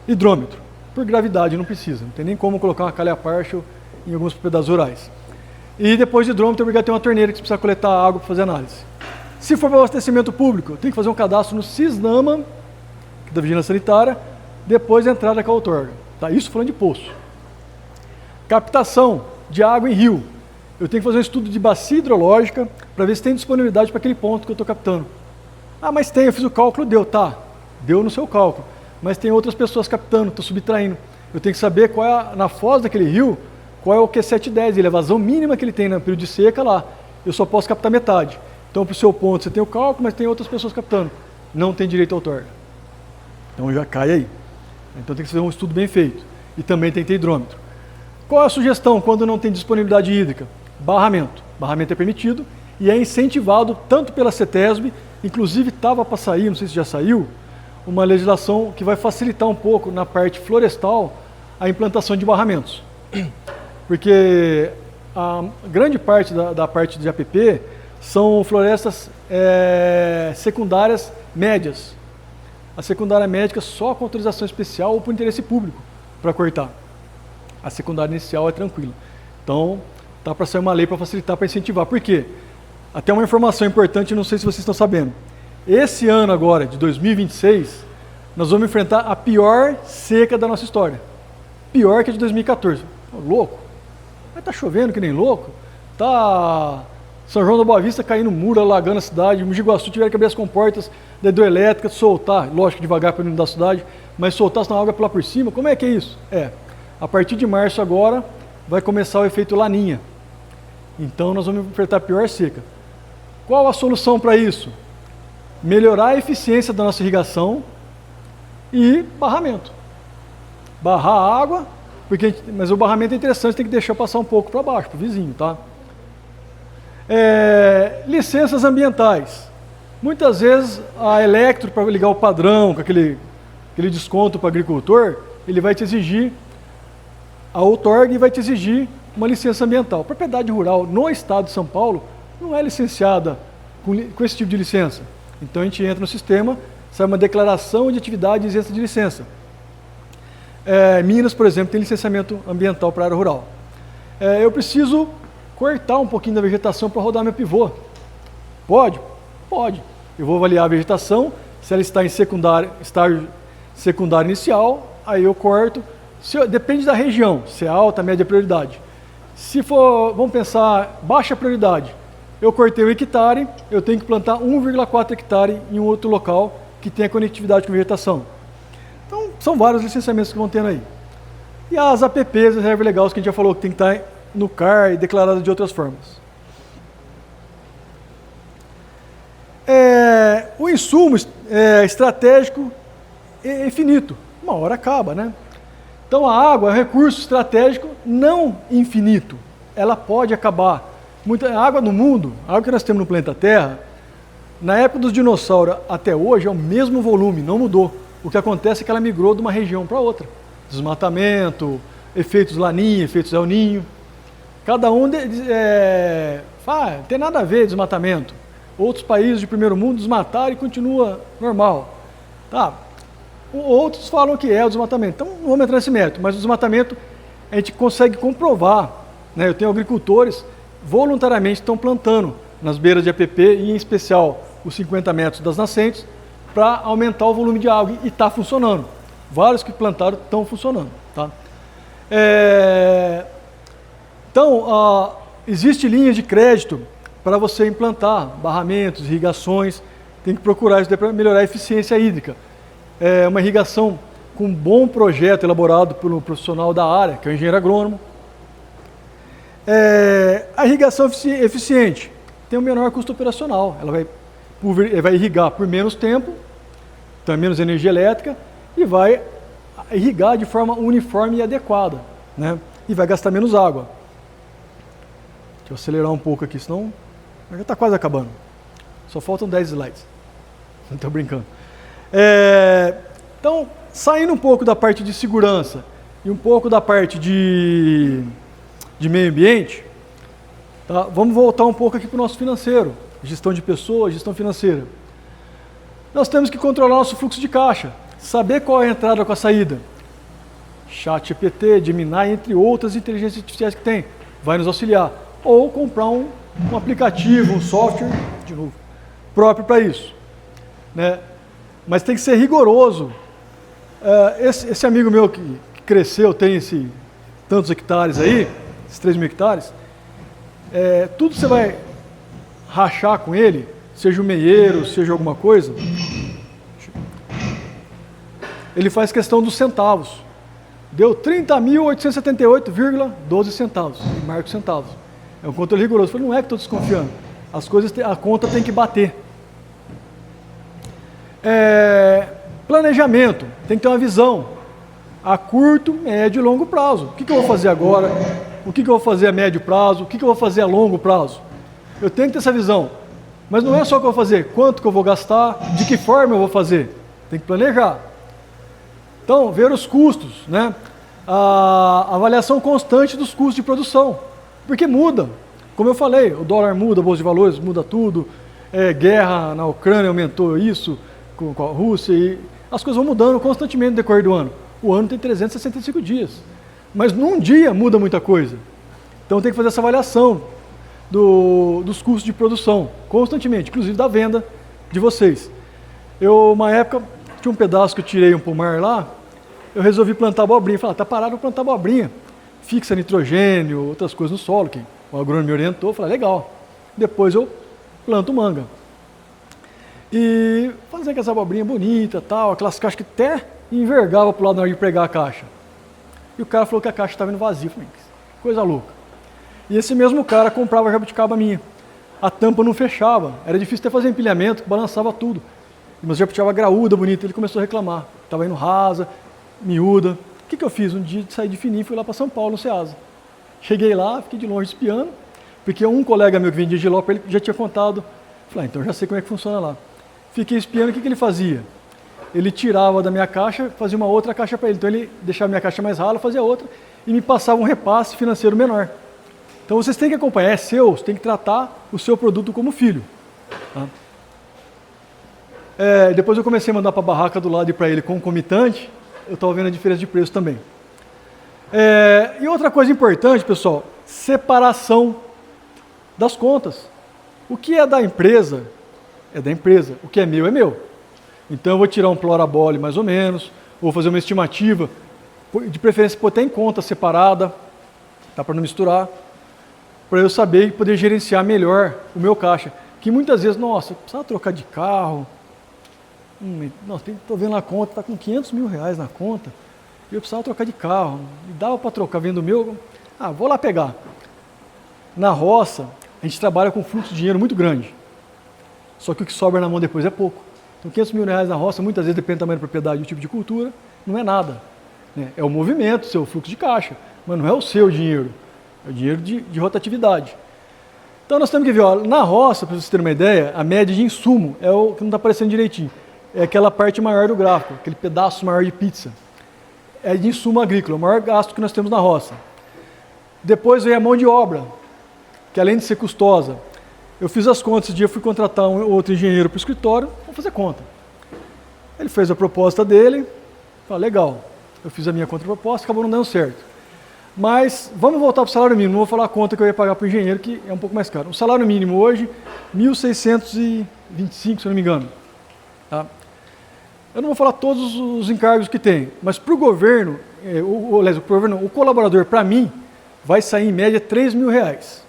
hidrômetro. Por gravidade não precisa, não tem nem como colocar uma calha partial em algumas propriedades rurais. E depois de hidrômetro é obrigado a ter uma torneira que você precisa coletar água para fazer análise. Se for para abastecimento público, tem que fazer um cadastro no Cisnama, da Vigilância Sanitária, depois da entrada com a outorga. Tá? Isso falando de poço. Captação de água em rio. Eu tenho que fazer um estudo de bacia hidrológica para ver se tem disponibilidade para aquele ponto que eu estou captando. Ah, mas tem, eu fiz o cálculo, deu. Tá, deu no seu cálculo. Mas tem outras pessoas captando, estou subtraindo. Eu tenho que saber qual é, na foz daquele rio, qual é o Q710, a elevação mínima que ele tem no período de seca lá. Eu só posso captar metade. Então, para o seu ponto, você tem o cálculo, mas tem outras pessoas captando. Não tem direito à outorga. Então, já cai aí. Então, tem que fazer um estudo bem feito. E também tem que ter hidrômetro. Qual é a sugestão quando não tem disponibilidade hídrica? Barramento. Barramento é permitido e é incentivado tanto pela CETESB, inclusive estava para sair, não sei se já saiu, uma legislação que vai facilitar um pouco na parte florestal a implantação de barramentos. Porque a grande parte da parte de APP são florestas secundárias médias. A secundária médica só com autorização especial ou por interesse público para cortar. A secundária inicial é tranquila. Então, tá para sair uma lei para facilitar, para incentivar. Por quê? Até uma informação importante, não sei se vocês estão sabendo. Esse ano agora, de 2026, nós vamos enfrentar a pior seca da nossa história. Pior que a de 2014. Louco? Mas tá chovendo que nem louco. Tá São João da Boa Vista caindo muro, alagando a cidade. Mogi Guaçu tiveram que abrir as comportas da hidroelétrica, soltar, lógico, devagar para não inundar a cidade, mas soltar senão a água pular por cima. Como é que é isso? A partir de março agora, vai começar o efeito laninha. Então nós vamos enfrentar a pior seca. Qual a solução para isso? Melhorar a eficiência da nossa irrigação e barramento. Barrar a água, mas o barramento é interessante, tem que deixar passar um pouco para baixo, para o vizinho, tá? Licenças ambientais. Muitas vezes a Electro, para ligar o padrão, com aquele desconto para o agricultor, ele vai te exigir a outorga e vai te exigir uma licença ambiental. Propriedade rural no estado de São Paulo não é licenciada com esse tipo de licença. Então a gente entra no sistema, sai uma declaração de atividade isenta de licença. Minas, por exemplo, tem licenciamento ambiental para a área rural. Eu preciso cortar um pouquinho da vegetação para rodar meu pivô. Pode? Pode. Eu vou avaliar a vegetação, se ela está em estágio secundário inicial, aí eu corto. Depende da região, se é alta, média, prioridade. Se for, vamos pensar, baixa prioridade, eu cortei o hectare, eu tenho que plantar 1,4 hectare em um outro local que tenha conectividade com vegetação. Então, são vários licenciamentos que vão tendo aí. E as APPs, as reservas legais, que a gente já falou, que tem que estar no CAR e declarada de outras formas. O insumo estratégico é finito, uma hora acaba, né? Então a água é um recurso estratégico não infinito, ela pode acabar. Muita água no mundo, a água que nós temos no planeta Terra, na época dos dinossauros até hoje é o mesmo volume, não mudou. O que acontece é que ela migrou de uma região para outra. Desmatamento, efeitos Laninha, efeitos El Ninho. Cada um não tem nada a ver desmatamento. Outros países de primeiro mundo desmataram e continua normal. Tá? Outros falam que é o desmatamento. Então, não vamos entrar nesse mérito, mas o desmatamento a gente consegue comprovar. Né? Eu tenho agricultores voluntariamente estão plantando nas beiras de APP e em especial os 50 metros das nascentes para aumentar o volume de água e está funcionando. Vários que plantaram estão funcionando. Tá? Então, existe linhas de crédito para você implantar barramentos, irrigações, tem que procurar isso para melhorar a eficiência hídrica. É uma irrigação com um bom projeto elaborado por um profissional da área, que é o engenheiro agrônomo. A irrigação eficiente tem um menor custo operacional, ela vai irrigar por menos tempo, então é menos energia elétrica, e vai irrigar de forma uniforme e adequada, né? E vai gastar menos água. Deixa eu acelerar um pouco aqui, senão já está quase acabando. Só faltam 10 slides. Não estou brincando. Então, saindo um pouco da parte de segurança e um pouco da parte de meio ambiente, tá? Vamos voltar um pouco aqui para o nosso financeiro. Gestão de pessoas, gestão financeira. Nós temos que controlar nosso fluxo de caixa, saber qual é a entrada com a saída. ChatGPT, Gemini, entre outras inteligências artificiais que tem, vai nos auxiliar. Ou comprar um aplicativo, um software, de novo, próprio para isso. Né? Mas tem que ser rigoroso. Esse amigo meu que cresceu, tem tantos hectares aí, esses 3.000 hectares, tudo você vai rachar com ele, seja um meieiro, seja alguma coisa, ele faz questão dos centavos. Deu 30.878,12 centavos, e marca os centavos. É um controle rigoroso. Eu falei, não é que estou desconfiando. As coisas, a conta tem que bater. Planejamento, tem que ter uma visão a curto, médio e longo prazo. O que eu vou fazer agora? O que eu vou fazer a médio prazo? O que eu vou fazer a longo prazo? Eu tenho que ter essa visão. Mas não é só o que eu vou fazer, quanto que eu vou gastar, de que forma eu vou fazer. Tem que planejar. Então, ver os custos, né? A avaliação constante dos custos de produção. Porque muda. Como eu falei, o dólar muda, a bolsa de valores muda tudo, guerra na Ucrânia aumentou isso com a Rússia, e as coisas vão mudando constantemente no decorrer do ano. O ano tem 365 dias. Mas num dia muda muita coisa. Então tem que fazer essa avaliação dos custos de produção, constantemente, inclusive da venda de vocês. Uma época, tinha um pedaço que eu tirei um pomar lá, eu resolvi plantar abobrinha. Falei, tá parado para plantar abobrinha. Fixa nitrogênio, outras coisas no solo, que o agrônomo me orientou. Falei, legal. Depois eu planto manga. E fazer aquela abobrinha bonita, tal, aquelas caixas que até envergava para o lado na hora de pregar a caixa. E o cara falou que a caixa estava indo vazia. Falei, que coisa louca. E esse mesmo cara comprava jabuticaba minha. A tampa não fechava, era difícil até fazer empilhamento, balançava tudo. Mas jabuticaba graúda, bonita, ele começou a reclamar. Estava indo rasa, miúda. O que eu fiz? Um dia saí de fininho e fui lá para São Paulo, no Ceasa. Cheguei lá, fiquei de longe espiando, porque um colega meu que vendia giló para ele já tinha contado. Falei, então já sei como é que funciona lá. Fiquei espiando, o que ele fazia? Ele tirava da minha caixa, fazia uma outra caixa para ele. Então ele deixava a minha caixa mais rala, fazia outra, e me passava um repasse financeiro menor. Então vocês têm que acompanhar, é seu, você tem que tratar o seu produto como filho. Tá? Depois eu comecei a mandar para a barraca do lado e para ele concomitante, eu estava vendo a diferença de preço também. E outra coisa importante, pessoal, separação das contas. O que é da empresa, é da empresa. O que é meu. Então eu vou tirar um Plorabole mais ou menos, vou fazer uma estimativa, de preferência pôr até em conta separada, tá, para não misturar, para eu saber e poder gerenciar melhor o meu caixa. Que muitas vezes, nossa, eu precisava trocar de carro, nossa, estou vendo a conta, está com 500 mil reais na conta, e eu precisava trocar de carro, e dava para trocar vendo o meu, vou lá pegar. Na roça, a gente trabalha com fluxo de dinheiro muito grande, só que o que sobra na mão depois é pouco. Então 500 mil reais na roça, muitas vezes depende do tamanho da propriedade e do tipo de cultura, não é nada. Né? É o movimento, seu fluxo de caixa, mas não é o seu dinheiro, é o dinheiro de rotatividade. Então nós temos que ver, na roça, para vocês terem uma ideia, a média de insumo é o que não está aparecendo direitinho. É aquela parte maior do gráfico, aquele pedaço maior de pizza. É de insumo agrícola, o maior gasto que nós temos na roça. Depois vem a mão de obra, que além de ser custosa, Eu fiz as contas, esse dia eu fui contratar um outro engenheiro para o escritório, vamos fazer conta. Ele fez a proposta dele, falei, legal, eu fiz a minha contraproposta, acabou não dando certo. Mas vamos voltar para o salário mínimo, não vou falar a conta que eu ia pagar para o engenheiro, que é um pouco mais caro. O salário mínimo hoje, 1.625, se eu não me engano. Tá? Eu não vou falar todos os encargos que tem, mas para o governo, o colaborador, para mim, vai sair em média R$3.000.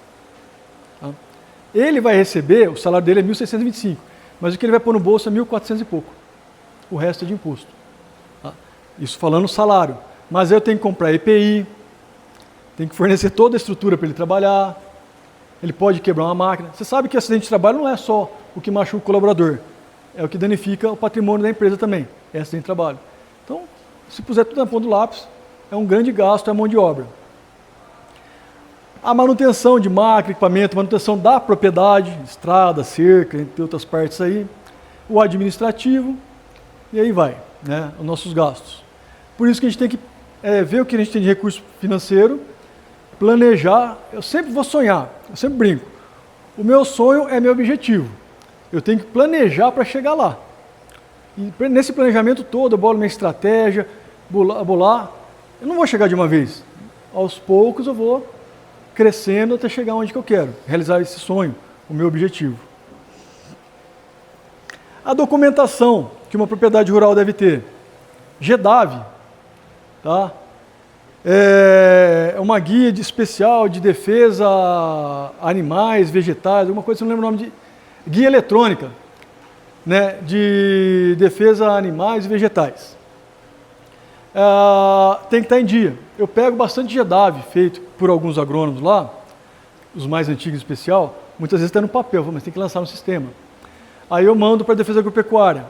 Tá? Ele vai receber, o salário dele é 1.625, mas o que ele vai pôr no bolso é 1.400 e pouco. O resto é de imposto. Tá? Isso falando salário. Mas eu tenho que comprar EPI, tenho que fornecer toda a estrutura para ele trabalhar, ele pode quebrar uma máquina. Você sabe que acidente de trabalho não é só o que machuca o colaborador, é o que danifica o patrimônio da empresa também, é acidente de trabalho. Então, se puser tudo na ponta do lápis, é um grande gasto, é mão de obra. A manutenção de máquina, equipamento, manutenção da propriedade, estrada, cerca, entre outras partes aí, o administrativo, e aí vai, né, os nossos gastos. Por isso que a gente tem que ver o que a gente tem de recurso financeiro, planejar. Eu sempre vou sonhar, eu sempre brinco. O meu sonho é meu objetivo. Eu tenho que planejar para chegar lá. E nesse planejamento todo, eu bolo minha estratégia, bolar. Eu não vou chegar de uma vez. Aos poucos eu vou crescendo até chegar onde que eu quero, realizar esse sonho, o meu objetivo. A documentação que uma propriedade rural deve ter. GEDAV, tá? É uma guia especial de defesa a animais, vegetais, alguma coisa, eu não lembro o nome de... Guia eletrônica, né, de defesa a animais e vegetais. Tem que estar em dia. Eu pego bastante GEDAV feito por alguns agrônomos lá, os mais antigos em especial, muitas vezes está no papel, mas tem que lançar no sistema. Aí eu mando para a defesa agropecuária.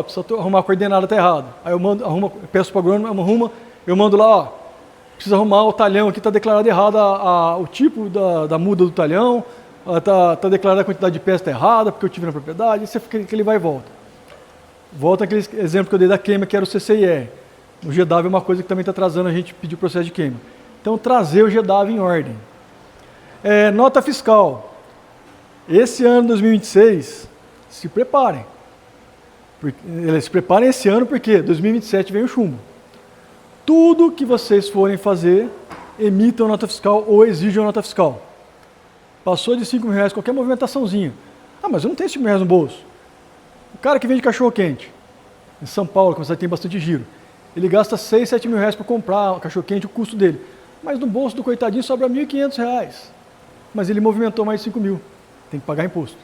Precisa arrumar a coordenada, está errado. Aí eu peço para o agrônomo, eu mando lá, precisa arrumar o talhão aqui, está declarado errado o tipo da muda do talhão, está declarada a quantidade de peça está errada, porque eu tive na propriedade, isso fica que ele vai e volta. Volta aquele exemplo que eu dei da queima, que era o CCIR. O GEDAV é uma coisa que também está atrasando a gente pedir o processo de queima. Então, trazer o GEDAV em ordem. Nota fiscal. Esse ano, 2026, se preparem. Se preparem esse ano, porque 2027 vem o chumbo. Tudo que vocês forem fazer, emitam nota fiscal ou exijam nota fiscal. Passou de R$5.000, qualquer movimentaçãozinha. Mas eu não tenho R$5.000 no bolso. O cara que vende cachorro-quente, em São Paulo, que você tem bastante giro, ele gasta R$6.000, R$7.000 para comprar cachorro-quente, o custo dele. Mas no bolso do coitadinho sobra R$1.500. Mas ele movimentou mais de R$5.000. Tem que pagar imposto.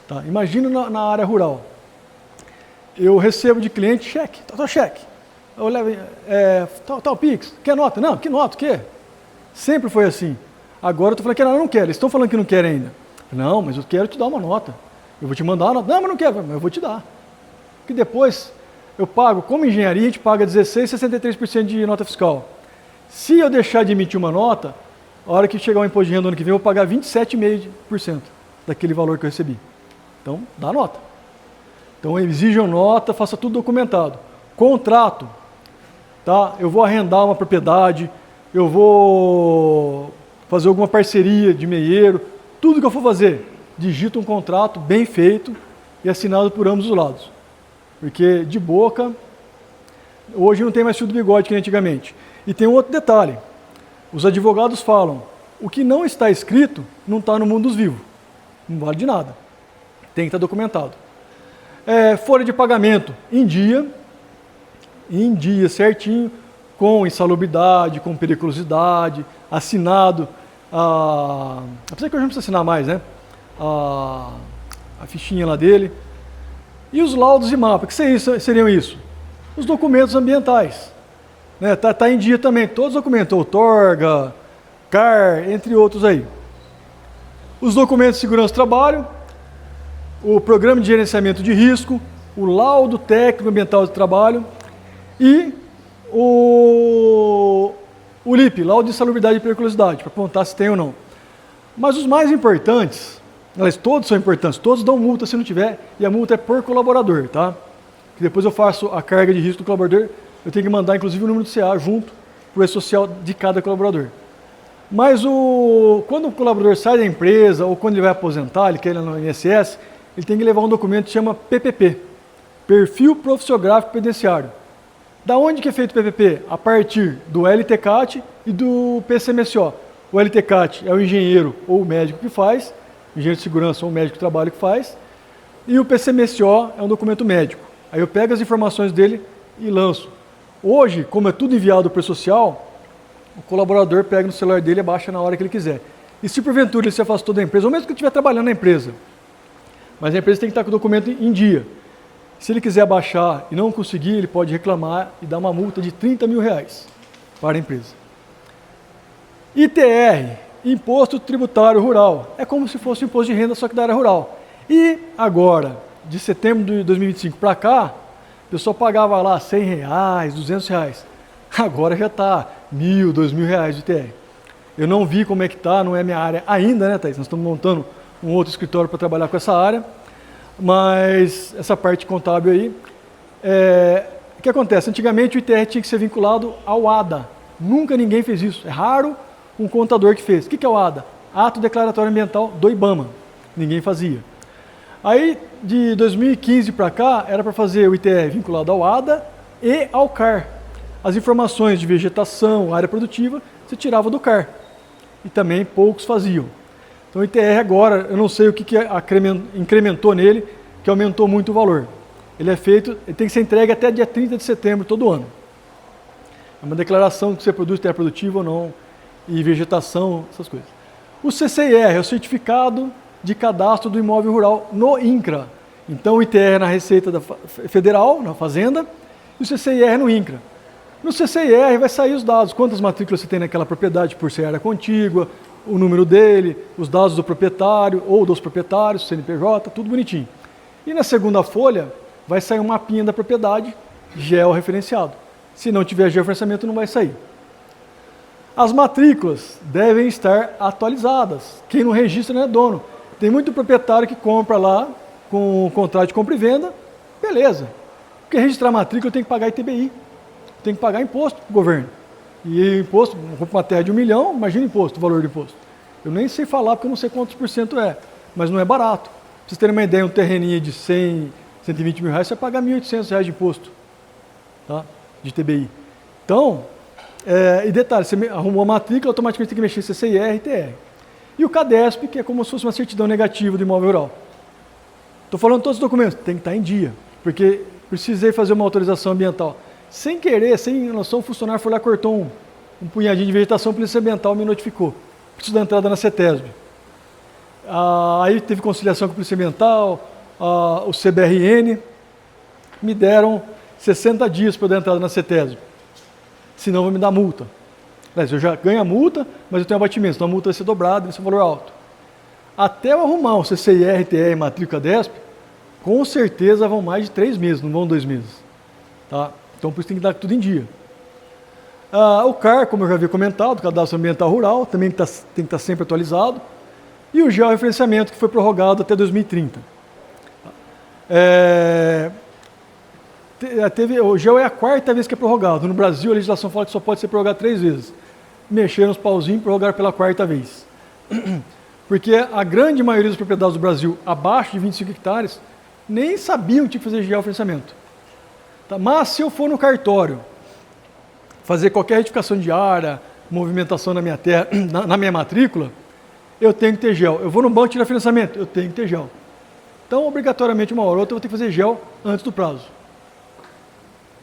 Tá? Imagina na área rural. Eu recebo de cliente cheque. Tá cheque. Eu levo, tal Pix. Quer nota? Não, que nota? O quê? Sempre foi assim. Agora eu estou falando que não quero. Eles estão falando que não querem ainda. Não, mas eu quero te dar uma nota. Eu vou te mandar uma nota. Não, mas não quero. Mas eu vou te dar. Porque depois eu pago, como engenharia, a gente paga 16,63% de nota fiscal. Se eu deixar de emitir uma nota, a hora que chegar o imposto de renda no ano que vem, eu vou pagar 27,5% daquele valor que eu recebi. Então, dá nota. Então, exijam nota, faça tudo documentado. Contrato. Tá? Eu vou arrendar uma propriedade, eu vou fazer alguma parceria de meieiro, tudo que eu for fazer, digita um contrato bem feito e assinado por ambos os lados. Porque de boca, hoje não tem mais fio do bigode que nem antigamente. E tem um outro detalhe, os advogados falam, o que não está escrito não está no mundo dos vivos, não vale de nada, tem que estar documentado. Folha de pagamento em dia certinho, com insalubridade, com periculosidade, assinado, apesar que hoje não precisa assinar mais, né? A fichinha lá dele. E os laudos de mapa, que seriam isso? Os documentos ambientais. Né? Tá em dia também, todos os documentos, outorga, CAR, entre outros aí. Os documentos de segurança do trabalho, o programa de gerenciamento de risco, o laudo técnico ambiental de trabalho e o LIP, laudo de insalubridade e periculosidade, para apontar se tem ou não. Mas os mais importantes, todos são importantes, todos dão multa se não tiver, e a multa é por colaborador, tá? Que depois eu faço a carga de risco do colaborador, eu tenho que mandar inclusive o número do CA junto para o E-Social de cada colaborador. Mas quando o colaborador sai da empresa ou quando ele vai aposentar, ele quer ir no INSS, ele tem que levar um documento que chama PPP, Perfil Profissiográfico Previdenciário. Da onde que é feito o PPP? A partir do LTCAT e do PCMSO. O LTCAT é o engenheiro ou o médico que faz, engenheiro de segurança ou o médico de trabalho que faz, e o PCMSO é um documento médico. Aí eu pego as informações dele e lanço. Hoje, como é tudo enviado para o social, o colaborador pega no celular dele e baixa na hora que ele quiser. E se porventura ele se afastou da empresa, ou mesmo que ele estiver trabalhando na empresa, mas a empresa tem que estar com o documento em dia. Se ele quiser baixar e não conseguir, ele pode reclamar e dar uma multa de R$30 mil para a empresa. ITR, Imposto Tributário Rural. É como se fosse um imposto de renda, só que da área rural. E agora, de setembro de 2025 para cá, a pessoa pagava lá R$100, R$200. Agora já está R$1.000, R$2.000 de ITR. Eu não vi como é que está, não é minha área ainda, né, Thaís? Nós estamos montando um outro escritório para trabalhar com essa área, mas essa parte contábil aí, o que acontece? Antigamente o ITR tinha que ser vinculado ao ADA. Nunca ninguém fez isso. É raro um contador que fez. O que é o ADA? Ato Declaratório Ambiental do IBAMA. Ninguém fazia. Aí, de 2015 para cá, era para fazer o ITR vinculado ao ADA e ao CAR. As informações de vegetação, área produtiva, você tirava do CAR. E também poucos faziam. Então o ITR agora, eu não sei o que incrementou nele, que aumentou muito o valor. Ele é feito, ele tem que ser entregue até dia 30 de setembro todo ano. É uma declaração que você produz terra produtiva ou não, e vegetação, essas coisas. O CCIR é o Certificado de Cadastro do Imóvel Rural no INCRA. Então o ITR é na Receita Federal, na Fazenda, e o CCIR no INCRA. No CCIR vai sair os dados, quantas matrículas você tem naquela propriedade por ser área contígua, o número dele, os dados do proprietário ou dos proprietários, CNPJ, tudo bonitinho. E na segunda folha vai sair um mapinha da propriedade georreferenciado. Se não tiver georreferenciamento, não vai sair. As matrículas devem estar atualizadas. Quem não registra não é dono. Tem muito proprietário que compra lá com contrato de compra e venda, beleza. Porque registrar matrícula tem que pagar ITBI, tem que pagar imposto para o governo. E imposto, compra uma terra de 1 milhão, imagina o imposto, o valor do imposto. Eu nem sei falar porque eu não sei quantos por cento é, mas não é barato. Pra vocês terem uma ideia, um terreninho de 100, 120 mil reais, você vai pagar R$1.800 de imposto, tá? De TBI. Então, e detalhe, você arrumou a matrícula, automaticamente tem que mexer CCIR e TR. E o CADESP, que é como se fosse uma certidão negativa do imóvel rural. Estou falando todos os documentos, tem que estar em dia, porque precisei fazer uma autorização ambiental. Sem querer, sem noção, o funcionário foi lá e cortou um punhadinho de vegetação, a Polícia Ambiental me notificou. Preciso da entrada na CETESB. Aí teve conciliação com a Polícia Ambiental, o CBRN, me deram 60 dias para eu dar entrada na CETESB. Senão vão me dar multa. Eu já ganho a multa, mas eu tenho abatimento, então a multa vai ser dobrada, vai ser um valor alto. Até eu arrumar um CCIR, TR e matrícula DESP, com certeza vão mais de 3 meses, não vão 2 meses. Tá? Então, por isso tem que dar tudo em dia. O CAR, como eu já havia comentado, o Cadastro Ambiental Rural, também tem que estar sempre atualizado. E o georreferenciamento, que foi prorrogado até 2030. O geo é a 4ª vez que é prorrogado. No Brasil, a legislação fala que só pode ser prorrogado 3 vezes. Mexeram os pauzinhos e prorrogaram pela 4ª vez. Porque a grande maioria das propriedades do Brasil, abaixo de 25 hectares, nem sabiam que tinha que fazer georreferenciamento. Tá? Mas se eu for no cartório fazer qualquer retificação de área, movimentação na minha terra, na minha matrícula, eu tenho que ter gel. Eu vou no banco tirar financiamento, eu tenho que ter gel. Então, obrigatoriamente, uma hora ou outra, eu vou ter que fazer gel antes do prazo.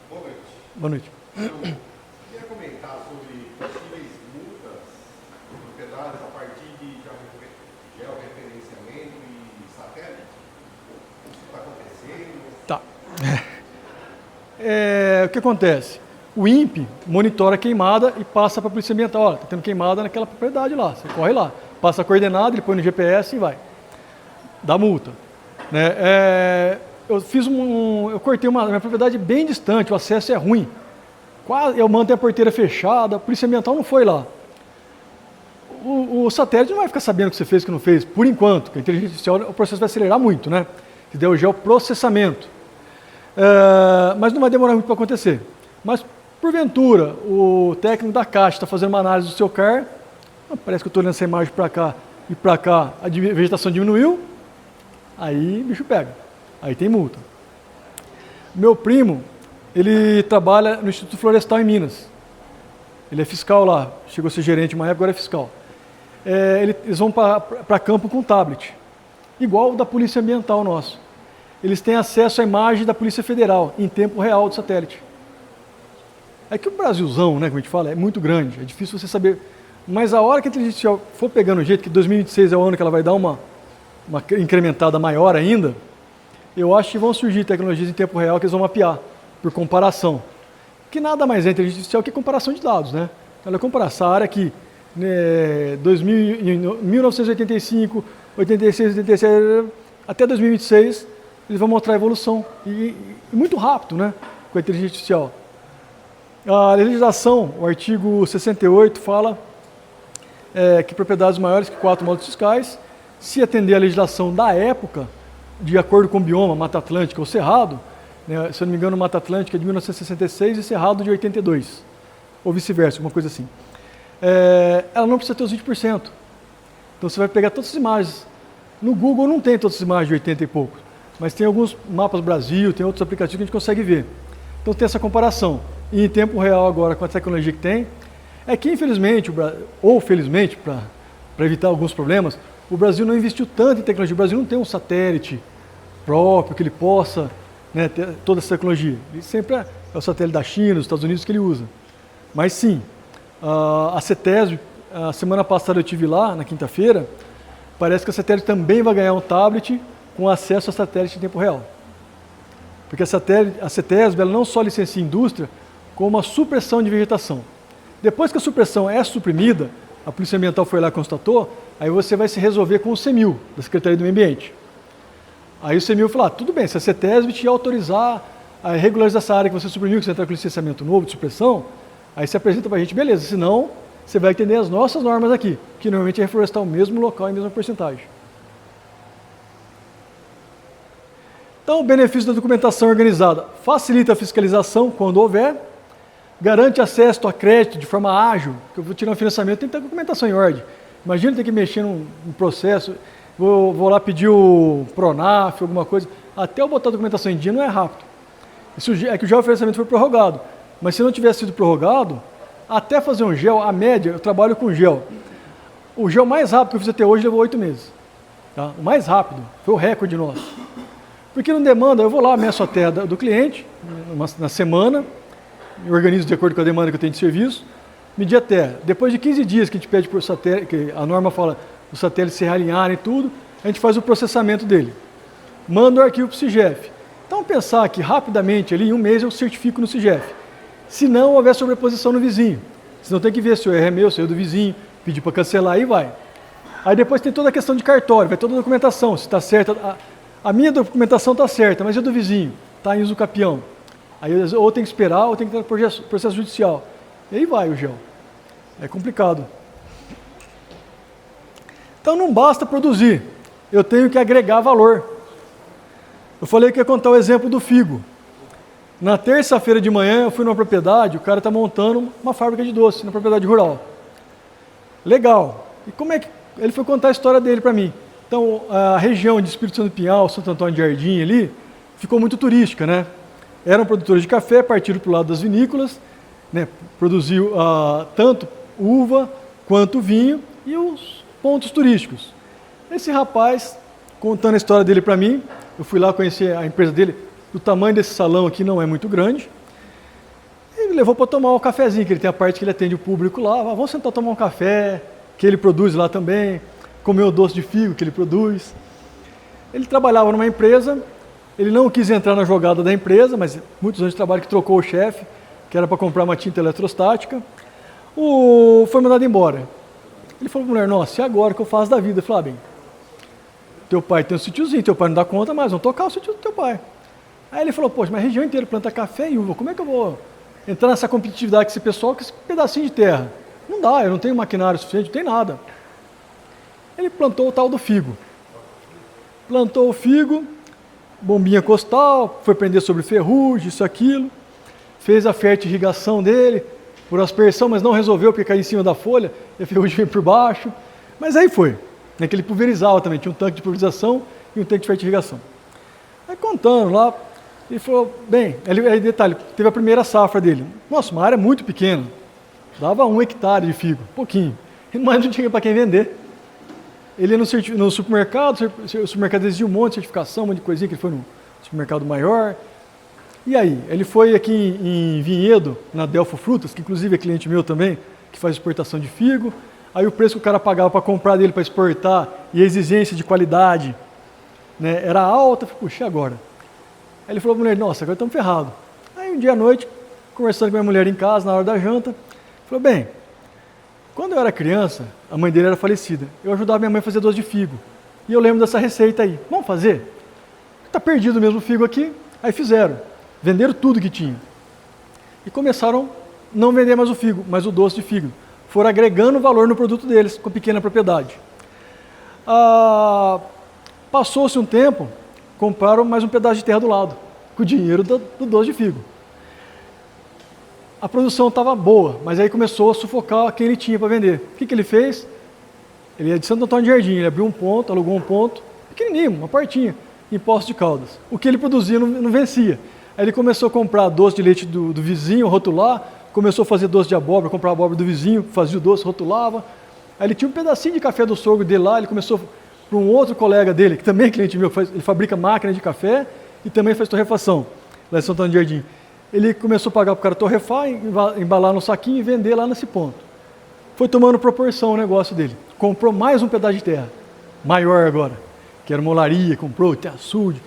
Boa noite. Boa noite. Eu queria comentar sobre possíveis multas de propriedades a partir de georreferenciamento e satélite. Isso está acontecendo? Tá. O que acontece? O INPE monitora a queimada e passa para a Polícia Ambiental. Olha, está tendo queimada naquela propriedade lá. Você corre lá, passa a coordenada, ele põe no GPS e vai. Dá multa. Né? Eu cortei minha propriedade bem distante, o acesso é ruim. Eu mantenho a porteira fechada, a Polícia Ambiental não foi lá. O satélite não vai ficar sabendo o que você fez, o que não fez, por enquanto, porque a inteligência artificial, o processo vai acelerar muito, né? Se der o geoprocessamento. Mas não vai demorar muito para acontecer. Mas, porventura, o técnico da Caixa está fazendo uma análise do seu CAR, Parece que eu estou olhando essa imagem para cá e para cá, a vegetação diminuiu, aí o bicho pega, aí tem multa. Meu primo, ele trabalha no Instituto Florestal em Minas. Ele é fiscal lá, chegou a ser gerente uma época, agora é fiscal. Eles vão para campo com tablet, igual o da Polícia Ambiental nosso. Eles têm acesso à imagem da Polícia Federal, em tempo real do satélite. É que o Brasilzão, né, como a gente fala, é muito grande, é difícil você saber. Mas a hora que a inteligência artificial for pegando o jeito, que 2026 é o ano que ela vai dar uma incrementada maior ainda, eu acho que vão surgir tecnologias em tempo real que eles vão mapear, por comparação. Que nada mais é inteligência artificial que comparação de dados, né? Ela compara essa área aqui, 1985, 86, 87, até 2026, eles vão mostrar a evolução. E muito rápido, né? Com a inteligência artificial. A legislação, o artigo 68, fala que propriedades maiores que 4 modos fiscais, se atender à legislação da época, de acordo com o bioma, Mata Atlântica ou Cerrado, né, se eu não me engano, Mata Atlântica é de 1966 e Cerrado de 82, ou vice-versa, alguma coisa assim. Ela não precisa ter os 20%. Então você vai pegar todas as imagens. No Google não tem todas as imagens de 80 e pouco, mas tem alguns mapas Brasil, tem outros aplicativos que a gente consegue ver. Então tem essa comparação. E em tempo real agora, com a tecnologia que tem, é que infelizmente, ou felizmente, para evitar alguns problemas, o Brasil não investiu tanto em tecnologia. O Brasil não tem um satélite próprio que ele possa, né, ter toda essa tecnologia. Ele sempre é o satélite da China, dos Estados Unidos que ele usa. Mas sim, a CETESB, a semana passada eu estive lá, na quinta-feira, parece que a CETESB também vai ganhar um tablet com acesso a satélite em tempo real. Porque a CETESB ela não só licencia indústria, como a supressão de vegetação. Depois que a supressão é suprimida, a Polícia Ambiental foi lá e constatou, aí você vai se resolver com o CEMIL, da Secretaria do Meio Ambiente. Aí o CEMIL falou, tudo bem, se a CETESB te autorizar a regularizar essa área que você suprimiu, que você entrar com licenciamento novo de supressão, aí você apresenta para a gente, beleza, senão você vai entender as nossas normas aqui, que normalmente é reflorestar o mesmo local e a mesma porcentagem. Então, o benefício da documentação organizada facilita a fiscalização quando houver, garante acesso a crédito de forma ágil, porque eu vou tirar um financiamento, tem que ter a documentação em ordem. Imagina ter que mexer num processo, vou lá pedir o Pronaf, alguma coisa, até eu botar a documentação em dia não é rápido. Isso é que o geofinanciamento foi prorrogado, mas se não tivesse sido prorrogado, até fazer um gel, a média, eu trabalho com gel. O gel mais rápido que eu fiz até hoje levou 8 meses. Tá? O mais rápido, foi o recorde nosso. Porque não demanda, eu vou lá, meço a terra do cliente, na semana, eu organizo de acordo com a demanda que eu tenho de serviço, medir a terra. Depois de 15 dias que a gente pede para o satélite, que a norma fala os satélites se realinharem e tudo, a gente faz o processamento dele. Manda o arquivo para o CIGEF. Então pensar que rapidamente, ali em um mês, eu certifico no CIGEF. Se não houver sobreposição no vizinho. Senão tem que ver se o erro é meu, se é do vizinho, pedir para cancelar e vai. Aí depois tem toda a questão de cartório, vai toda a documentação, se está certa. A minha documentação está certa, mas e a do vizinho? Está em uso capião. Aí ou tem que esperar, ou tem que ter processo judicial. E aí vai o gel. É complicado. Então não basta produzir, eu tenho que agregar valor. Eu falei que ia contar o exemplo do figo. Na terça-feira de manhã eu fui numa propriedade, o cara está montando uma fábrica de doce na propriedade rural. Legal. E como é que... Ele foi contar a história dele para mim. Então a região de Espírito Santo do Pinhal, Santo Antônio de Jardim ali, ficou muito turística, né? Eram produtores de café, partiram para o lado das vinícolas, né? Produziu tanto uva quanto vinho e os pontos turísticos. Esse rapaz, contando a história dele para mim, eu fui lá conhecer a empresa dele, o tamanho desse salão aqui não é muito grande, ele levou para tomar um cafezinho, que ele tem a parte que ele atende o público lá, vamos sentar tomar um café, que ele produz lá também, comer o doce de figo que ele produz. Ele trabalhava numa empresa, ele não quis entrar na jogada da empresa, mas muitos anos de trabalho que trocou o chefe, que era para comprar uma tinta eletrostática, foi mandado embora. Ele falou para a mulher, nossa, e agora o que eu faço da vida? Eu falei, bem, teu pai tem um sítiozinho, teu pai não dá conta, mas vamos tocar o sítio do teu pai. Aí ele falou, poxa, mas a região inteira planta café e uva, como é que eu vou entrar nessa competitividade com esse pessoal, com esse pedacinho de terra? Não dá, eu não tenho maquinário suficiente, não tem nada. Ele plantou o tal do figo. Plantou o figo, bombinha costal, foi prender sobre ferrugem, isso, aquilo, fez a fertirrigação dele, por aspersão, mas não resolveu porque caiu em cima da folha, e a ferrugem veio por baixo. Mas aí foi, né, que ele pulverizava também, tinha um tanque de pulverização e um tanque de fertirrigação. Aí contando lá, ele falou, bem, aí detalhe, teve a primeira safra dele. Nossa, uma área muito pequena, dava 1 hectare de figo, pouquinho, mas não tinha para quem vender. Ele ia no supermercado, o supermercado exigia um monte de certificação, um monte de coisinha, que ele foi no supermercado maior. E aí, ele foi aqui em Vinhedo, na Delfo Frutas, que inclusive é cliente meu também, que faz exportação de figo. Aí o preço que o cara pagava para comprar dele para exportar e a exigência de qualidade, né, era alta. Eu falei, puxa, e agora? Aí ele falou para a mulher, nossa, agora estamos ferrados. Aí um dia à noite, conversando com a minha mulher em casa, na hora da janta, falou, bem, quando eu era criança, a mãe dele era falecida, eu ajudava minha mãe a fazer doce de figo. E eu lembro dessa receita aí, vamos fazer? Está perdido mesmo o figo aqui. Aí fizeram, venderam tudo que tinha. E começaram a não vender mais o figo, mas o doce de figo. Foram agregando valor no produto deles, com pequena propriedade. Passou-se um tempo, compraram mais um pedaço de terra do lado, com o dinheiro do doce de figo. A produção estava boa, mas aí começou a sufocar quem ele tinha para vender. O que ele fez? Ele é de Santo Antônio de Jardim, ele abriu um ponto, alugou um ponto, pequenininho, uma portinha, em Poços de Caldas. O que ele produzia não vencia. Aí ele começou a comprar doce de leite do vizinho, rotular, começou a fazer doce de abóbora, comprar abóbora do vizinho, fazia o doce, rotulava. Aí ele tinha um pedacinho de café do sogro dele lá, ele começou para um outro colega dele, que também é cliente meu, ele fabrica máquina de café e também faz torrefação, lá em Santo Antônio de Jardim. Ele começou a pagar para o cara torrefar, embalar no saquinho e vender lá nesse ponto. Foi tomando proporção o negócio dele. Comprou mais um pedaço de terra, maior agora, que era uma olaria, comprou, tem açude,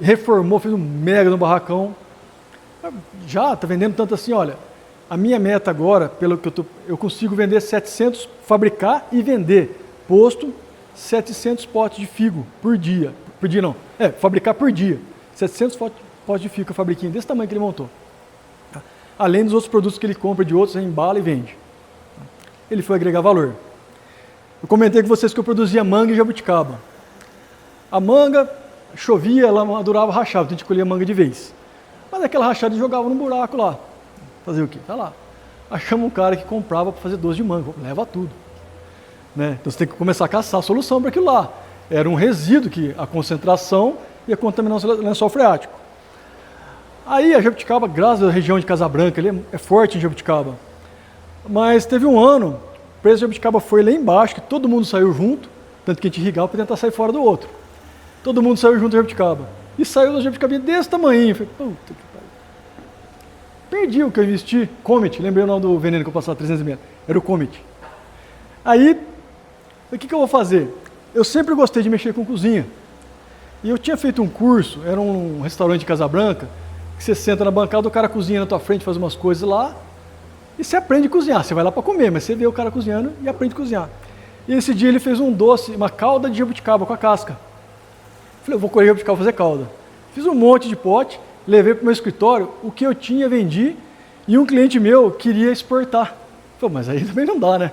reformou, fez um mega no barracão. Já está vendendo tanto assim, olha, a minha meta agora, pelo que eu consigo vender 700, fabricar e vender, posto 700 potes de figo por dia. Por dia não, fabricar por dia. 700 potes de figo que eu fabriquei, desse tamanho que ele montou. Tá? Além dos outros produtos que ele compra de outros, ele embala e vende. Ele foi agregar valor. Eu comentei com vocês que eu produzia manga e jabuticaba. A manga, chovia, ela madurava, rachava, então a gente colhia manga de vez. Mas aquela rachada jogava num buraco lá. Fazer o quê? Tá lá. Achamos um cara que comprava para fazer doce de manga. Leva tudo. Né? Então você tem que começar a caçar a solução para aquilo lá. Era um resíduo que a concentração e a contaminação do lençol freático. Aí a jabuticaba, graças à região de Casabranca, ele é forte em jabuticaba. Mas teve um ano, o preço de jabuticaba foi lá embaixo, que todo mundo saiu junto, tanto que a gente irrigava para tentar sair fora do outro. Todo mundo saiu junto da jabuticaba. E saiu da jabuticabinha desse tamanho. Falei, puta que pariu. Perdi o que eu investi, Comet, lembrei o nome do veneno que eu passava 300 metros, era o Comet. Aí, o que eu vou fazer? Eu sempre gostei de mexer com cozinha. E eu tinha feito um curso, era um restaurante de Casabranca, que você senta na bancada, o cara cozinha na tua frente, faz umas coisas lá, e você aprende a cozinhar. Você vai lá para comer, mas você vê o cara cozinhando e aprende a cozinhar. E esse dia ele fez um doce, uma calda de jabuticaba com a casca. Falei, eu vou colher jabuticaba fazer calda. Fiz um monte de pote, levei para o meu escritório, o que eu tinha vendi, e um cliente meu queria exportar. Falei, mas aí também não dá, né?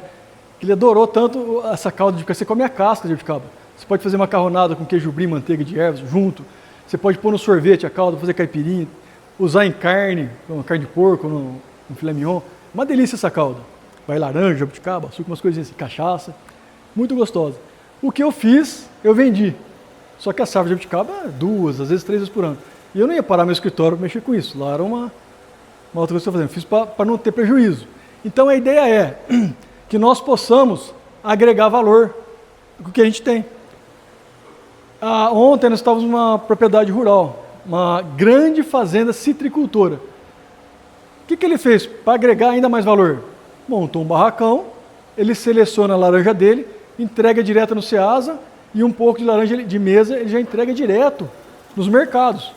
Ele adorou tanto essa calda de jabuticaba, você come a casca de jabuticaba. Você pode fazer macarronada com queijo brie, manteiga de ervas junto. Você pode pôr no sorvete a calda, fazer caipirinha, usar em carne, uma carne de porco, no filé mignon. Uma delícia essa calda. Vai laranja, jabuticaba, açúcar, umas coisinhas assim, cachaça. Muito gostosa. O que eu fiz, eu vendi. Só que a safra de jabuticaba, 2, às vezes 3 vezes por ano. E eu não ia parar meu escritório para mexer com isso. Lá era uma outra coisa que eu estou fazendo. Fiz para não ter prejuízo. Então a ideia é que nós possamos agregar valor do que a gente tem. Ontem nós estávamos numa propriedade rural, uma grande fazenda citricultora. O que ele fez para agregar ainda mais valor? Montou um barracão, ele seleciona a laranja dele, entrega direto no Ceasa e um pouco de laranja de mesa ele já entrega direto nos mercados.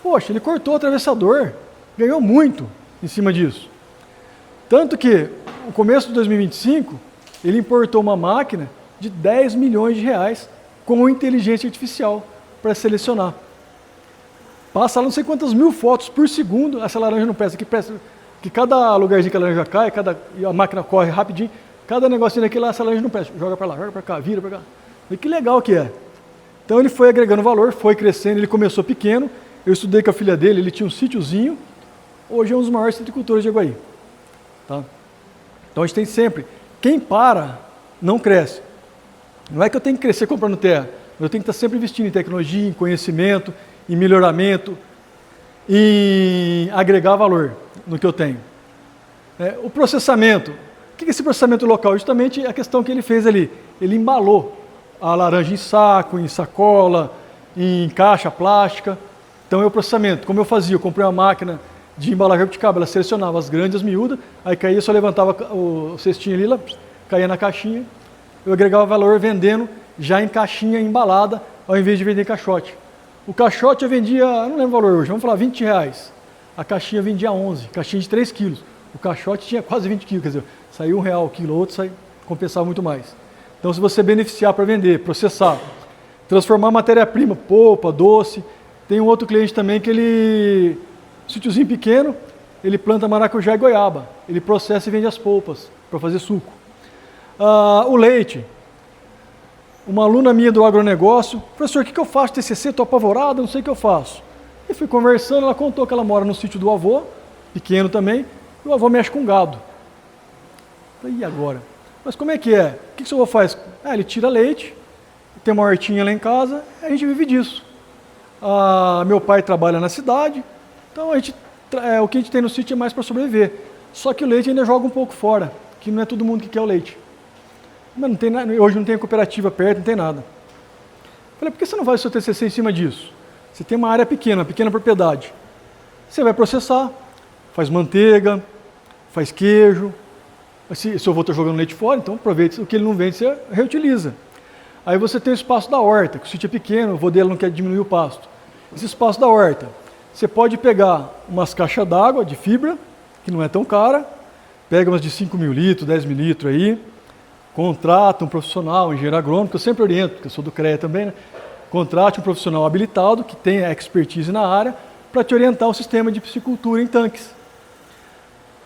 Poxa, ele cortou o atravessador, ganhou muito em cima disso. Tanto que, no começo de 2025, ele importou uma máquina de 10 milhões de reais com inteligência artificial para selecionar. Passa lá não sei quantas mil fotos por segundo, essa laranja não presta, que cada lugarzinho que a laranja cai, a máquina corre rapidinho, cada negocinho daquele lá, essa laranja não presta, joga para lá, joga para cá, vira para cá. E que legal que é. Então ele foi agregando valor, foi crescendo, ele começou pequeno, eu estudei com a filha dele, ele tinha um sítiozinho, hoje é um dos maiores citricultores de Aguaí. Tá? Então a gente tem sempre, quem para, não cresce. Não é que eu tenho que crescer comprando terra, eu tenho que estar sempre investindo em tecnologia, em conhecimento, em melhoramento, em agregar valor no que eu tenho. O processamento, o que é esse processamento local? Justamente a questão que ele fez ali, ele embalou a laranja em saco, em sacola, em caixa plástica. Então é o processamento. Como eu fazia? Eu comprei uma máquina de embalagem jabuticaba, ela selecionava as grandes e as miúdas, aí caía, só levantava o cestinho ali, lá, caía na caixinha, eu agregava valor vendendo já em caixinha embalada, ao invés de vender em caixote. O caixote eu vendia, não lembro o valor hoje, vamos falar R$20. A caixinha vendia 11, caixinha de 3 quilos. O caixote tinha quase 20 quilos, quer dizer, saiu R$1 o quilo, outro compensava muito mais. Então, se você beneficiar para vender, processar, transformar matéria-prima, polpa, doce. Tem um outro cliente também que ele, sítiozinho pequeno, ele planta maracujá e goiaba. Ele processa e vende as polpas para fazer suco. O leite. Uma aluna minha do agronegócio, professor, o que eu faço TCC? Estou apavorada, não sei o que eu faço. E fui conversando, ela contou que ela mora no sítio do avô, pequeno também, e o avô mexe com gado. Falei, e agora? Mas como é que é? O que o seu avô faz? Ele tira leite, tem uma hortinha lá em casa, a gente vive disso. Meu pai trabalha na cidade, então o que a gente tem no sítio é mais para sobreviver. Só que o leite ainda joga um pouco fora, que não é todo mundo que quer o leite. Mas não tem nada, hoje não tem cooperativa perto, não tem nada. Falei, por que você não faz o seu TCC em cima disso? Você tem uma área pequena, uma pequena propriedade. Você vai processar, faz manteiga, faz queijo. Se eu vou estar jogando leite fora, então aproveita o que ele não vende, você reutiliza. Aí você tem o espaço da horta, que o sítio é pequeno, o vô dele não quer diminuir o pasto. Esse espaço da horta, você pode pegar umas caixas d'água de fibra, que não é tão cara, pega umas de 5 mil litros, 10 mil litros aí, contrata um profissional, um engenheiro agrônomo, que eu sempre oriento, porque eu sou do CREA também, né? Contrate um profissional habilitado, que tenha expertise na área, para te orientar o sistema de piscicultura em tanques.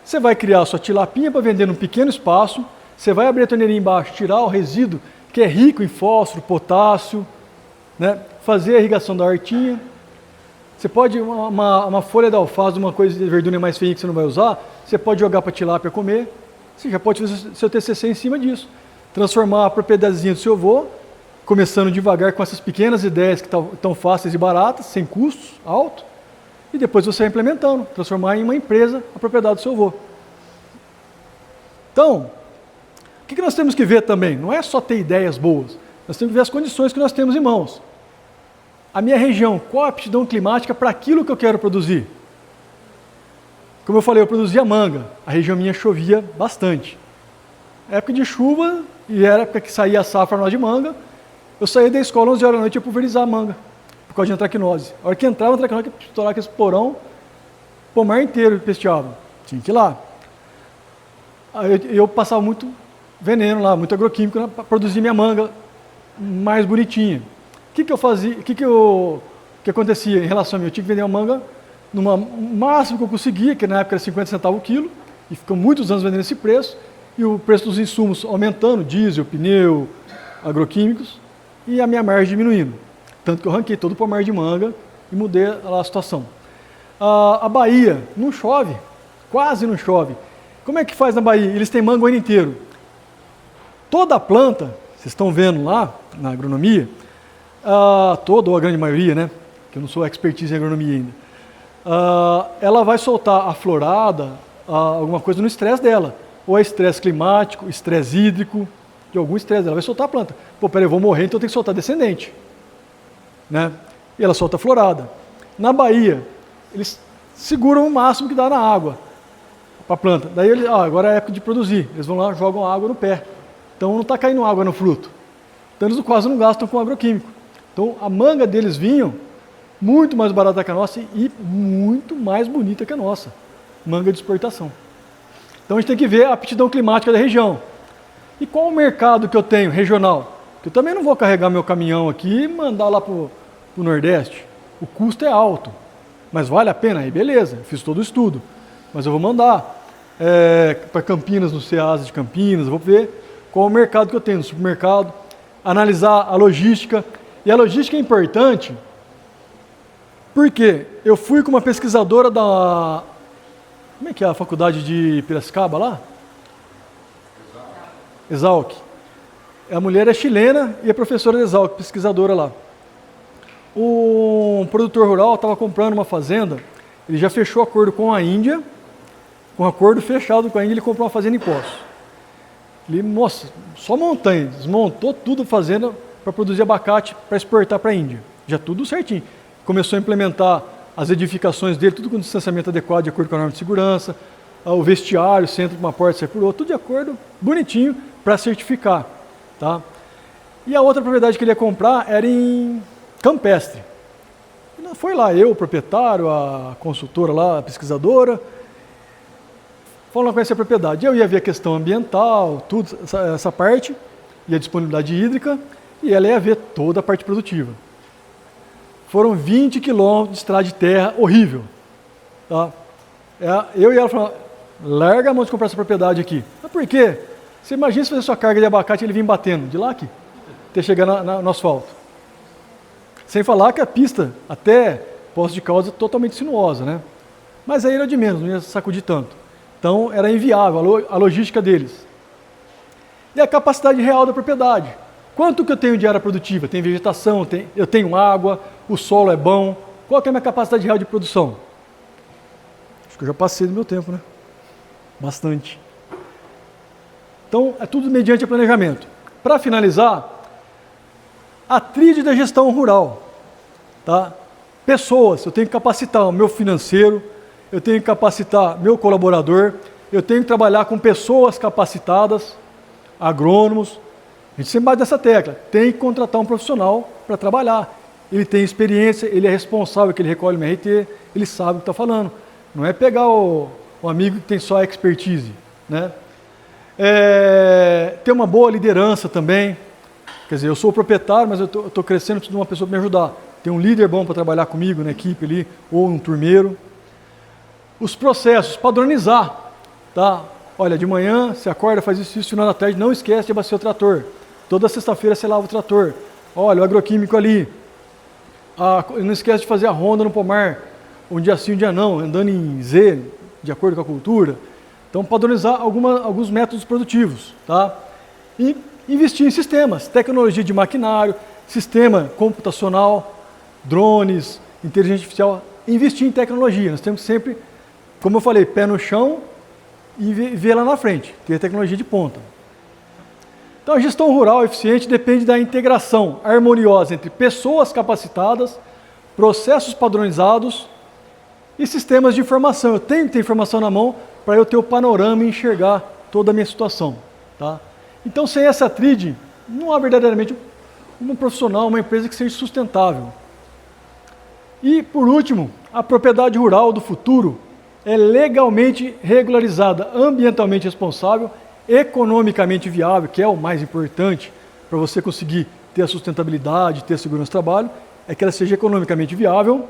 Você vai criar a sua tilapinha para vender num pequeno espaço, você vai abrir a torneirinha embaixo, tirar o resíduo, que é rico em fósforo, potássio, né? Fazer a irrigação da hortinha. Você pode, uma folha de alface, uma coisa de verdura mais feia que você não vai usar, você pode jogar para a tilápia comer, você já pode fazer seu TCC em cima disso. Transformar a propriedadezinha do seu avô, começando devagar com essas pequenas ideias que estão fáceis e baratas, sem custos altos, e depois você vai implementando, transformar em uma empresa a propriedade do seu avô. Então, o que nós temos que ver também? Não é só ter ideias boas, nós temos que ver as condições que nós temos em mãos. A minha região, qual a aptidão climática para aquilo que eu quero produzir? Como eu falei, eu produzia manga, a região minha chovia bastante. Época de chuva, e era a época que saía a safra nós de manga, eu saía da escola 11 horas da noite e ia pulverizar a manga, por causa de antracnose. A hora que entrava a antracnose, que estourar aquele porão, o pomar inteiro pesteava. Tinha que ir lá. Aí eu passava muito veneno lá, muito agroquímico, para produzir minha manga mais bonitinha. O que eu fazia? O que acontecia em relação a mim? Eu tinha que vender uma manga no máximo que eu conseguia, que na época era 50 centavos o quilo, e ficou muitos anos vendendo esse preço, e o preço dos insumos aumentando, diesel, pneu, agroquímicos, e a minha margem diminuindo. Tanto que eu ranquei todo o pomar de manga e mudei lá a situação. A Bahia não chove, quase não chove. Como é que faz na Bahia? Eles têm manga o ano inteiro. Toda a planta, vocês estão vendo lá na agronomia, toda ou a grande maioria, né? Que eu não sou expertise em agronomia ainda. Ela vai soltar a florada, alguma coisa no estresse dela. Ou é estresse climático, estresse hídrico, de algum estresse, ela vai soltar a planta. Pô, peraí, eu vou morrer, então eu tenho que soltar descendente. Né? E ela solta a florada. Na Bahia, eles seguram o máximo que dá na água para a planta. Daí eles, agora é a época de produzir. Eles vão lá, jogam água no pé. Então não está caindo água no fruto. Então eles quase não gastam com agroquímico. Então a manga deles vinham muito mais barata que a nossa e muito mais bonita que a nossa. Manga de exportação. Então a gente tem que ver a aptidão climática da região. E qual o mercado que eu tenho regional? Eu também não vou carregar meu caminhão aqui e mandar lá para o Nordeste. O custo é alto, mas vale a pena? Aí beleza, eu fiz todo o estudo. Mas eu vou mandar para Campinas, no Ceasa de Campinas, eu vou ver qual o mercado que eu tenho no supermercado, analisar a logística. E a logística é importante porque eu fui com uma pesquisadora Como é que é a faculdade de Piracicaba lá? Exalc. A mulher é chilena e é professora de Exalc, pesquisadora lá. Um produtor rural estava comprando uma fazenda, ele já fechou acordo com a Índia, com acordo fechado com a Índia, ele comprou uma fazenda em Poços. Ele, nossa, só montanha, desmontou tudo a fazenda para produzir abacate para exportar para a Índia. Já tudo certinho. Começou a implementar as edificações dele, tudo com distanciamento adequado, de acordo com a norma de segurança, o vestiário, centro de uma porta, sai por outra, tudo de acordo, bonitinho, para certificar. Tá? E a outra propriedade que ele ia comprar era em Campestre. Foi lá eu, o proprietário, a consultora lá, a pesquisadora, fomos lá conhecer a propriedade. Eu ia ver a questão ambiental, tudo, essa parte, e a disponibilidade hídrica, e ela ia ver toda a parte produtiva. Foram 20 quilômetros de estrada de terra, horrível. Tá? Eu e ela falaram, larga a mão de comprar essa propriedade aqui. Mas por quê? Você imagina se fazer sua carga de abacate e ele vir batendo de lá aqui, até chegar no asfalto. Sem falar que a pista até Poços de Caldas é totalmente sinuosa, né? Mas aí era de menos, não ia sacudir tanto. Então era inviável a logística deles. E a capacidade real da propriedade. Quanto que eu tenho de área produtiva? Tem vegetação, eu tenho água, o solo é bom. Qual que é a minha capacidade real de produção? Acho que eu já passei do meu tempo, né? Bastante. Então, é tudo mediante planejamento. Para finalizar, a tríade da gestão rural. Tá? Pessoas, eu tenho que capacitar o meu financeiro, eu tenho que capacitar meu colaborador, eu tenho que trabalhar com pessoas capacitadas, agrônomos. A gente sempre bate nessa tecla, tem que contratar um profissional para trabalhar. Ele tem experiência, ele é responsável, que ele recolhe o RT, ele sabe o que está falando. Não é pegar o amigo que tem só expertise. Né? Ter uma boa liderança também. Quer dizer, eu sou o proprietário, mas eu estou crescendo, preciso de uma pessoa para me ajudar. Tem um líder bom para trabalhar comigo na equipe ali, ou um turmeiro. Os processos, padronizar. Tá? Olha, de manhã você acorda, faz isso, final da tarde, não esquece de abastecer o trator. Toda sexta-feira você lava o trator. Olha, o agroquímico ali. Não esquece de fazer a ronda no pomar. Um dia sim, um dia não, andando em Z, de acordo com a cultura. Então, padronizar alguns métodos produtivos. Tá? E investir em sistemas, tecnologia de maquinário, sistema computacional, drones, inteligência artificial. Investir em tecnologia. Nós temos que sempre, como eu falei, pé no chão e ver lá na frente, ter tecnologia de ponta. Então, a gestão rural eficiente depende da integração harmoniosa entre pessoas capacitadas, processos padronizados e sistemas de informação. Eu tenho que ter informação na mão para eu ter o panorama e enxergar toda a minha situação. Tá? Então, sem essa tríade, não há verdadeiramente um profissional, uma empresa que seja sustentável. E, por último, a propriedade rural do futuro é legalmente regularizada, ambientalmente responsável, economicamente viável, que é o mais importante para você conseguir ter a sustentabilidade, ter a segurança do trabalho, é que ela seja economicamente viável,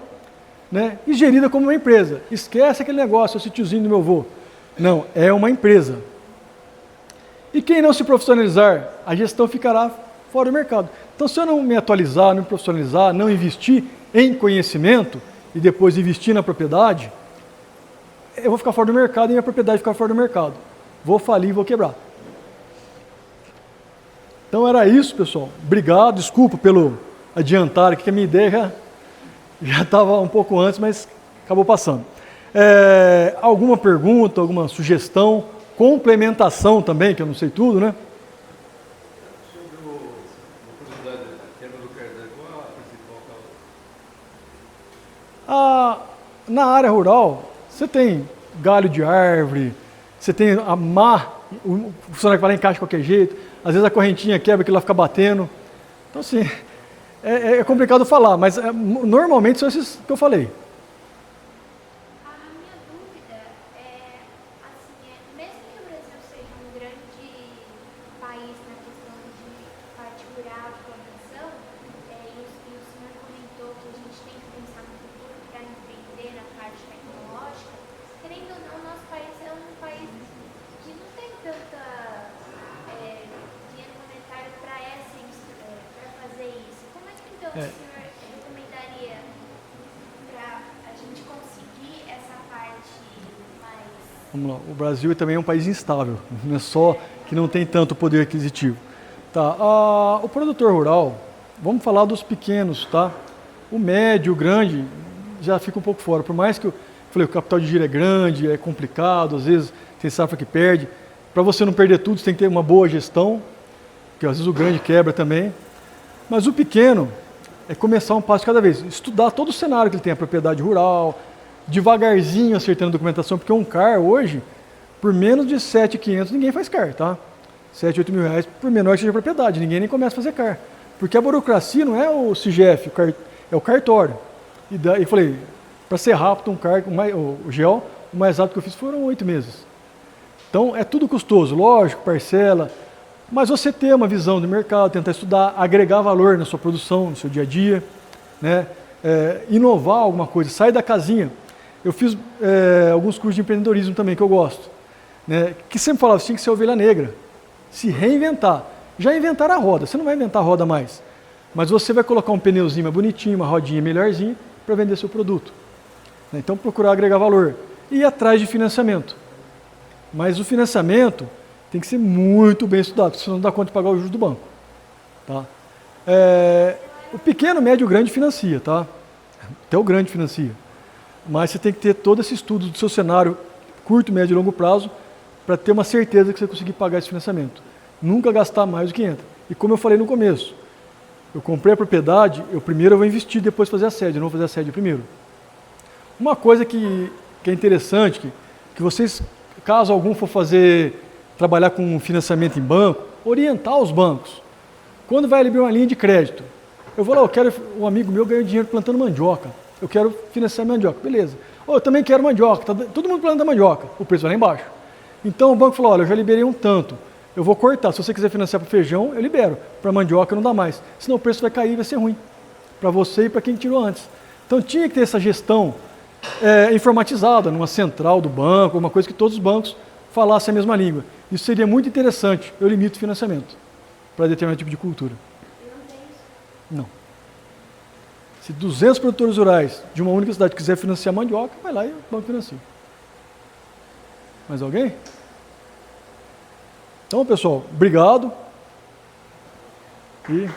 né, e gerida como uma empresa. Esquece aquele negócio, esse tiozinho do meu avô. Não, é uma empresa. E quem não se profissionalizar, a gestão ficará fora do mercado. Então, se eu não me atualizar, não me profissionalizar, não investir em conhecimento e depois investir na propriedade, eu vou ficar fora do mercado e minha propriedade ficar fora do mercado. Vou falir e vou quebrar. Então era isso, pessoal. Obrigado, desculpa pelo adiantar aqui, que a minha ideia já estava um pouco antes, mas acabou passando. Alguma pergunta, alguma sugestão, complementação também, que eu não sei tudo, né? Sobre uma curiosidade, a quebra do cardápio, qual é a principal causa? Na área rural, você tem galho de árvore, você tem o funcionário que vai lá encaixa de qualquer jeito, às vezes a correntinha quebra que ela fica batendo. Então, assim, é complicado falar, mas normalmente são esses que eu falei. A minha dúvida é, assim, mesmo que o Brasil seja um grande país na questão de parte rural, de plantação, e o senhor comentou que a gente tem que pensar no futuro para empreender na parte tecnológica, querendo ou não, nosso país é um país que não tem tanta dinheiro monetário para fazer isso. Como é que então o senhor recomendaria para a gente conseguir essa parte mais Vamos lá. O Brasil também é um país instável, não é só que não tem tanto poder aquisitivo. Tá, o produtor rural, vamos falar dos pequenos, tá? O médio, o grande, já fica um pouco fora. Por mais que eu falei, o capital de giro é grande, é complicado, às vezes tem safra que perde. Para você não perder tudo, você tem que ter uma boa gestão, porque às vezes o grande quebra também. Mas o pequeno é começar um passo de cada vez. Estudar todo o cenário que ele tem, a propriedade rural, devagarzinho acertando a documentação, porque um CAR hoje, por menos de 7.500, ninguém faz CAR, tá? 7, 8 mil reais, por menor que seja a propriedade, ninguém nem começa a fazer CAR. Porque a burocracia não é o CIGEF, é o cartório. E daí eu falei, para ser rápido, um CAR, o GEL, o mais rápido que eu fiz foram 8 meses. Então é tudo custoso, lógico, parcela, mas você ter uma visão do mercado, tentar estudar, agregar valor na sua produção, no seu dia a dia, né? Inovar alguma coisa, sair da casinha. Eu fiz alguns cursos de empreendedorismo também, que eu gosto, né? Que sempre falava, você tinha que ser ovelha negra, se reinventar. Já inventaram a roda, você não vai inventar a roda mais, mas você vai colocar um pneuzinho mais bonitinho, uma rodinha melhorzinha para vender seu produto. Então procurar agregar valor e ir atrás de financiamento. Mas o financiamento tem que ser muito bem estudado, porque senão não dá conta de pagar o juros do banco. Tá? O pequeno, médio e o grande financia, tá? Até o grande financia. Mas você tem que ter todo esse estudo do seu cenário curto, médio e longo prazo para ter uma certeza que você conseguir pagar esse financiamento. Nunca gastar mais do que entra. E como eu falei no começo, eu comprei a propriedade, primeiro eu vou investir, depois fazer a sede, eu não vou fazer a sede primeiro. Uma coisa que é interessante, que vocês, caso algum for trabalhar com financiamento em banco, orientar os bancos. Quando vai liberar uma linha de crédito, eu vou lá, um amigo meu ganhou dinheiro plantando mandioca, eu quero financiar mandioca, beleza. Eu também quero mandioca, todo mundo planta mandioca, o preço vai lá embaixo. Então o banco falou, olha, eu já liberei um tanto, eu vou cortar, se você quiser financiar para feijão, eu libero, para mandioca não dá mais, senão o preço vai cair e vai ser ruim, para você e para quem tirou antes. Então tinha que ter essa gestão informatizada, numa central do banco, uma coisa que todos os bancos falassem a mesma língua. Isso seria muito interessante, eu limito o financiamento para determinado tipo de cultura. Não. Se 200 produtores rurais de uma única cidade quiser financiar mandioca, vai lá e o banco financia. Mais alguém? Então, pessoal, obrigado. E...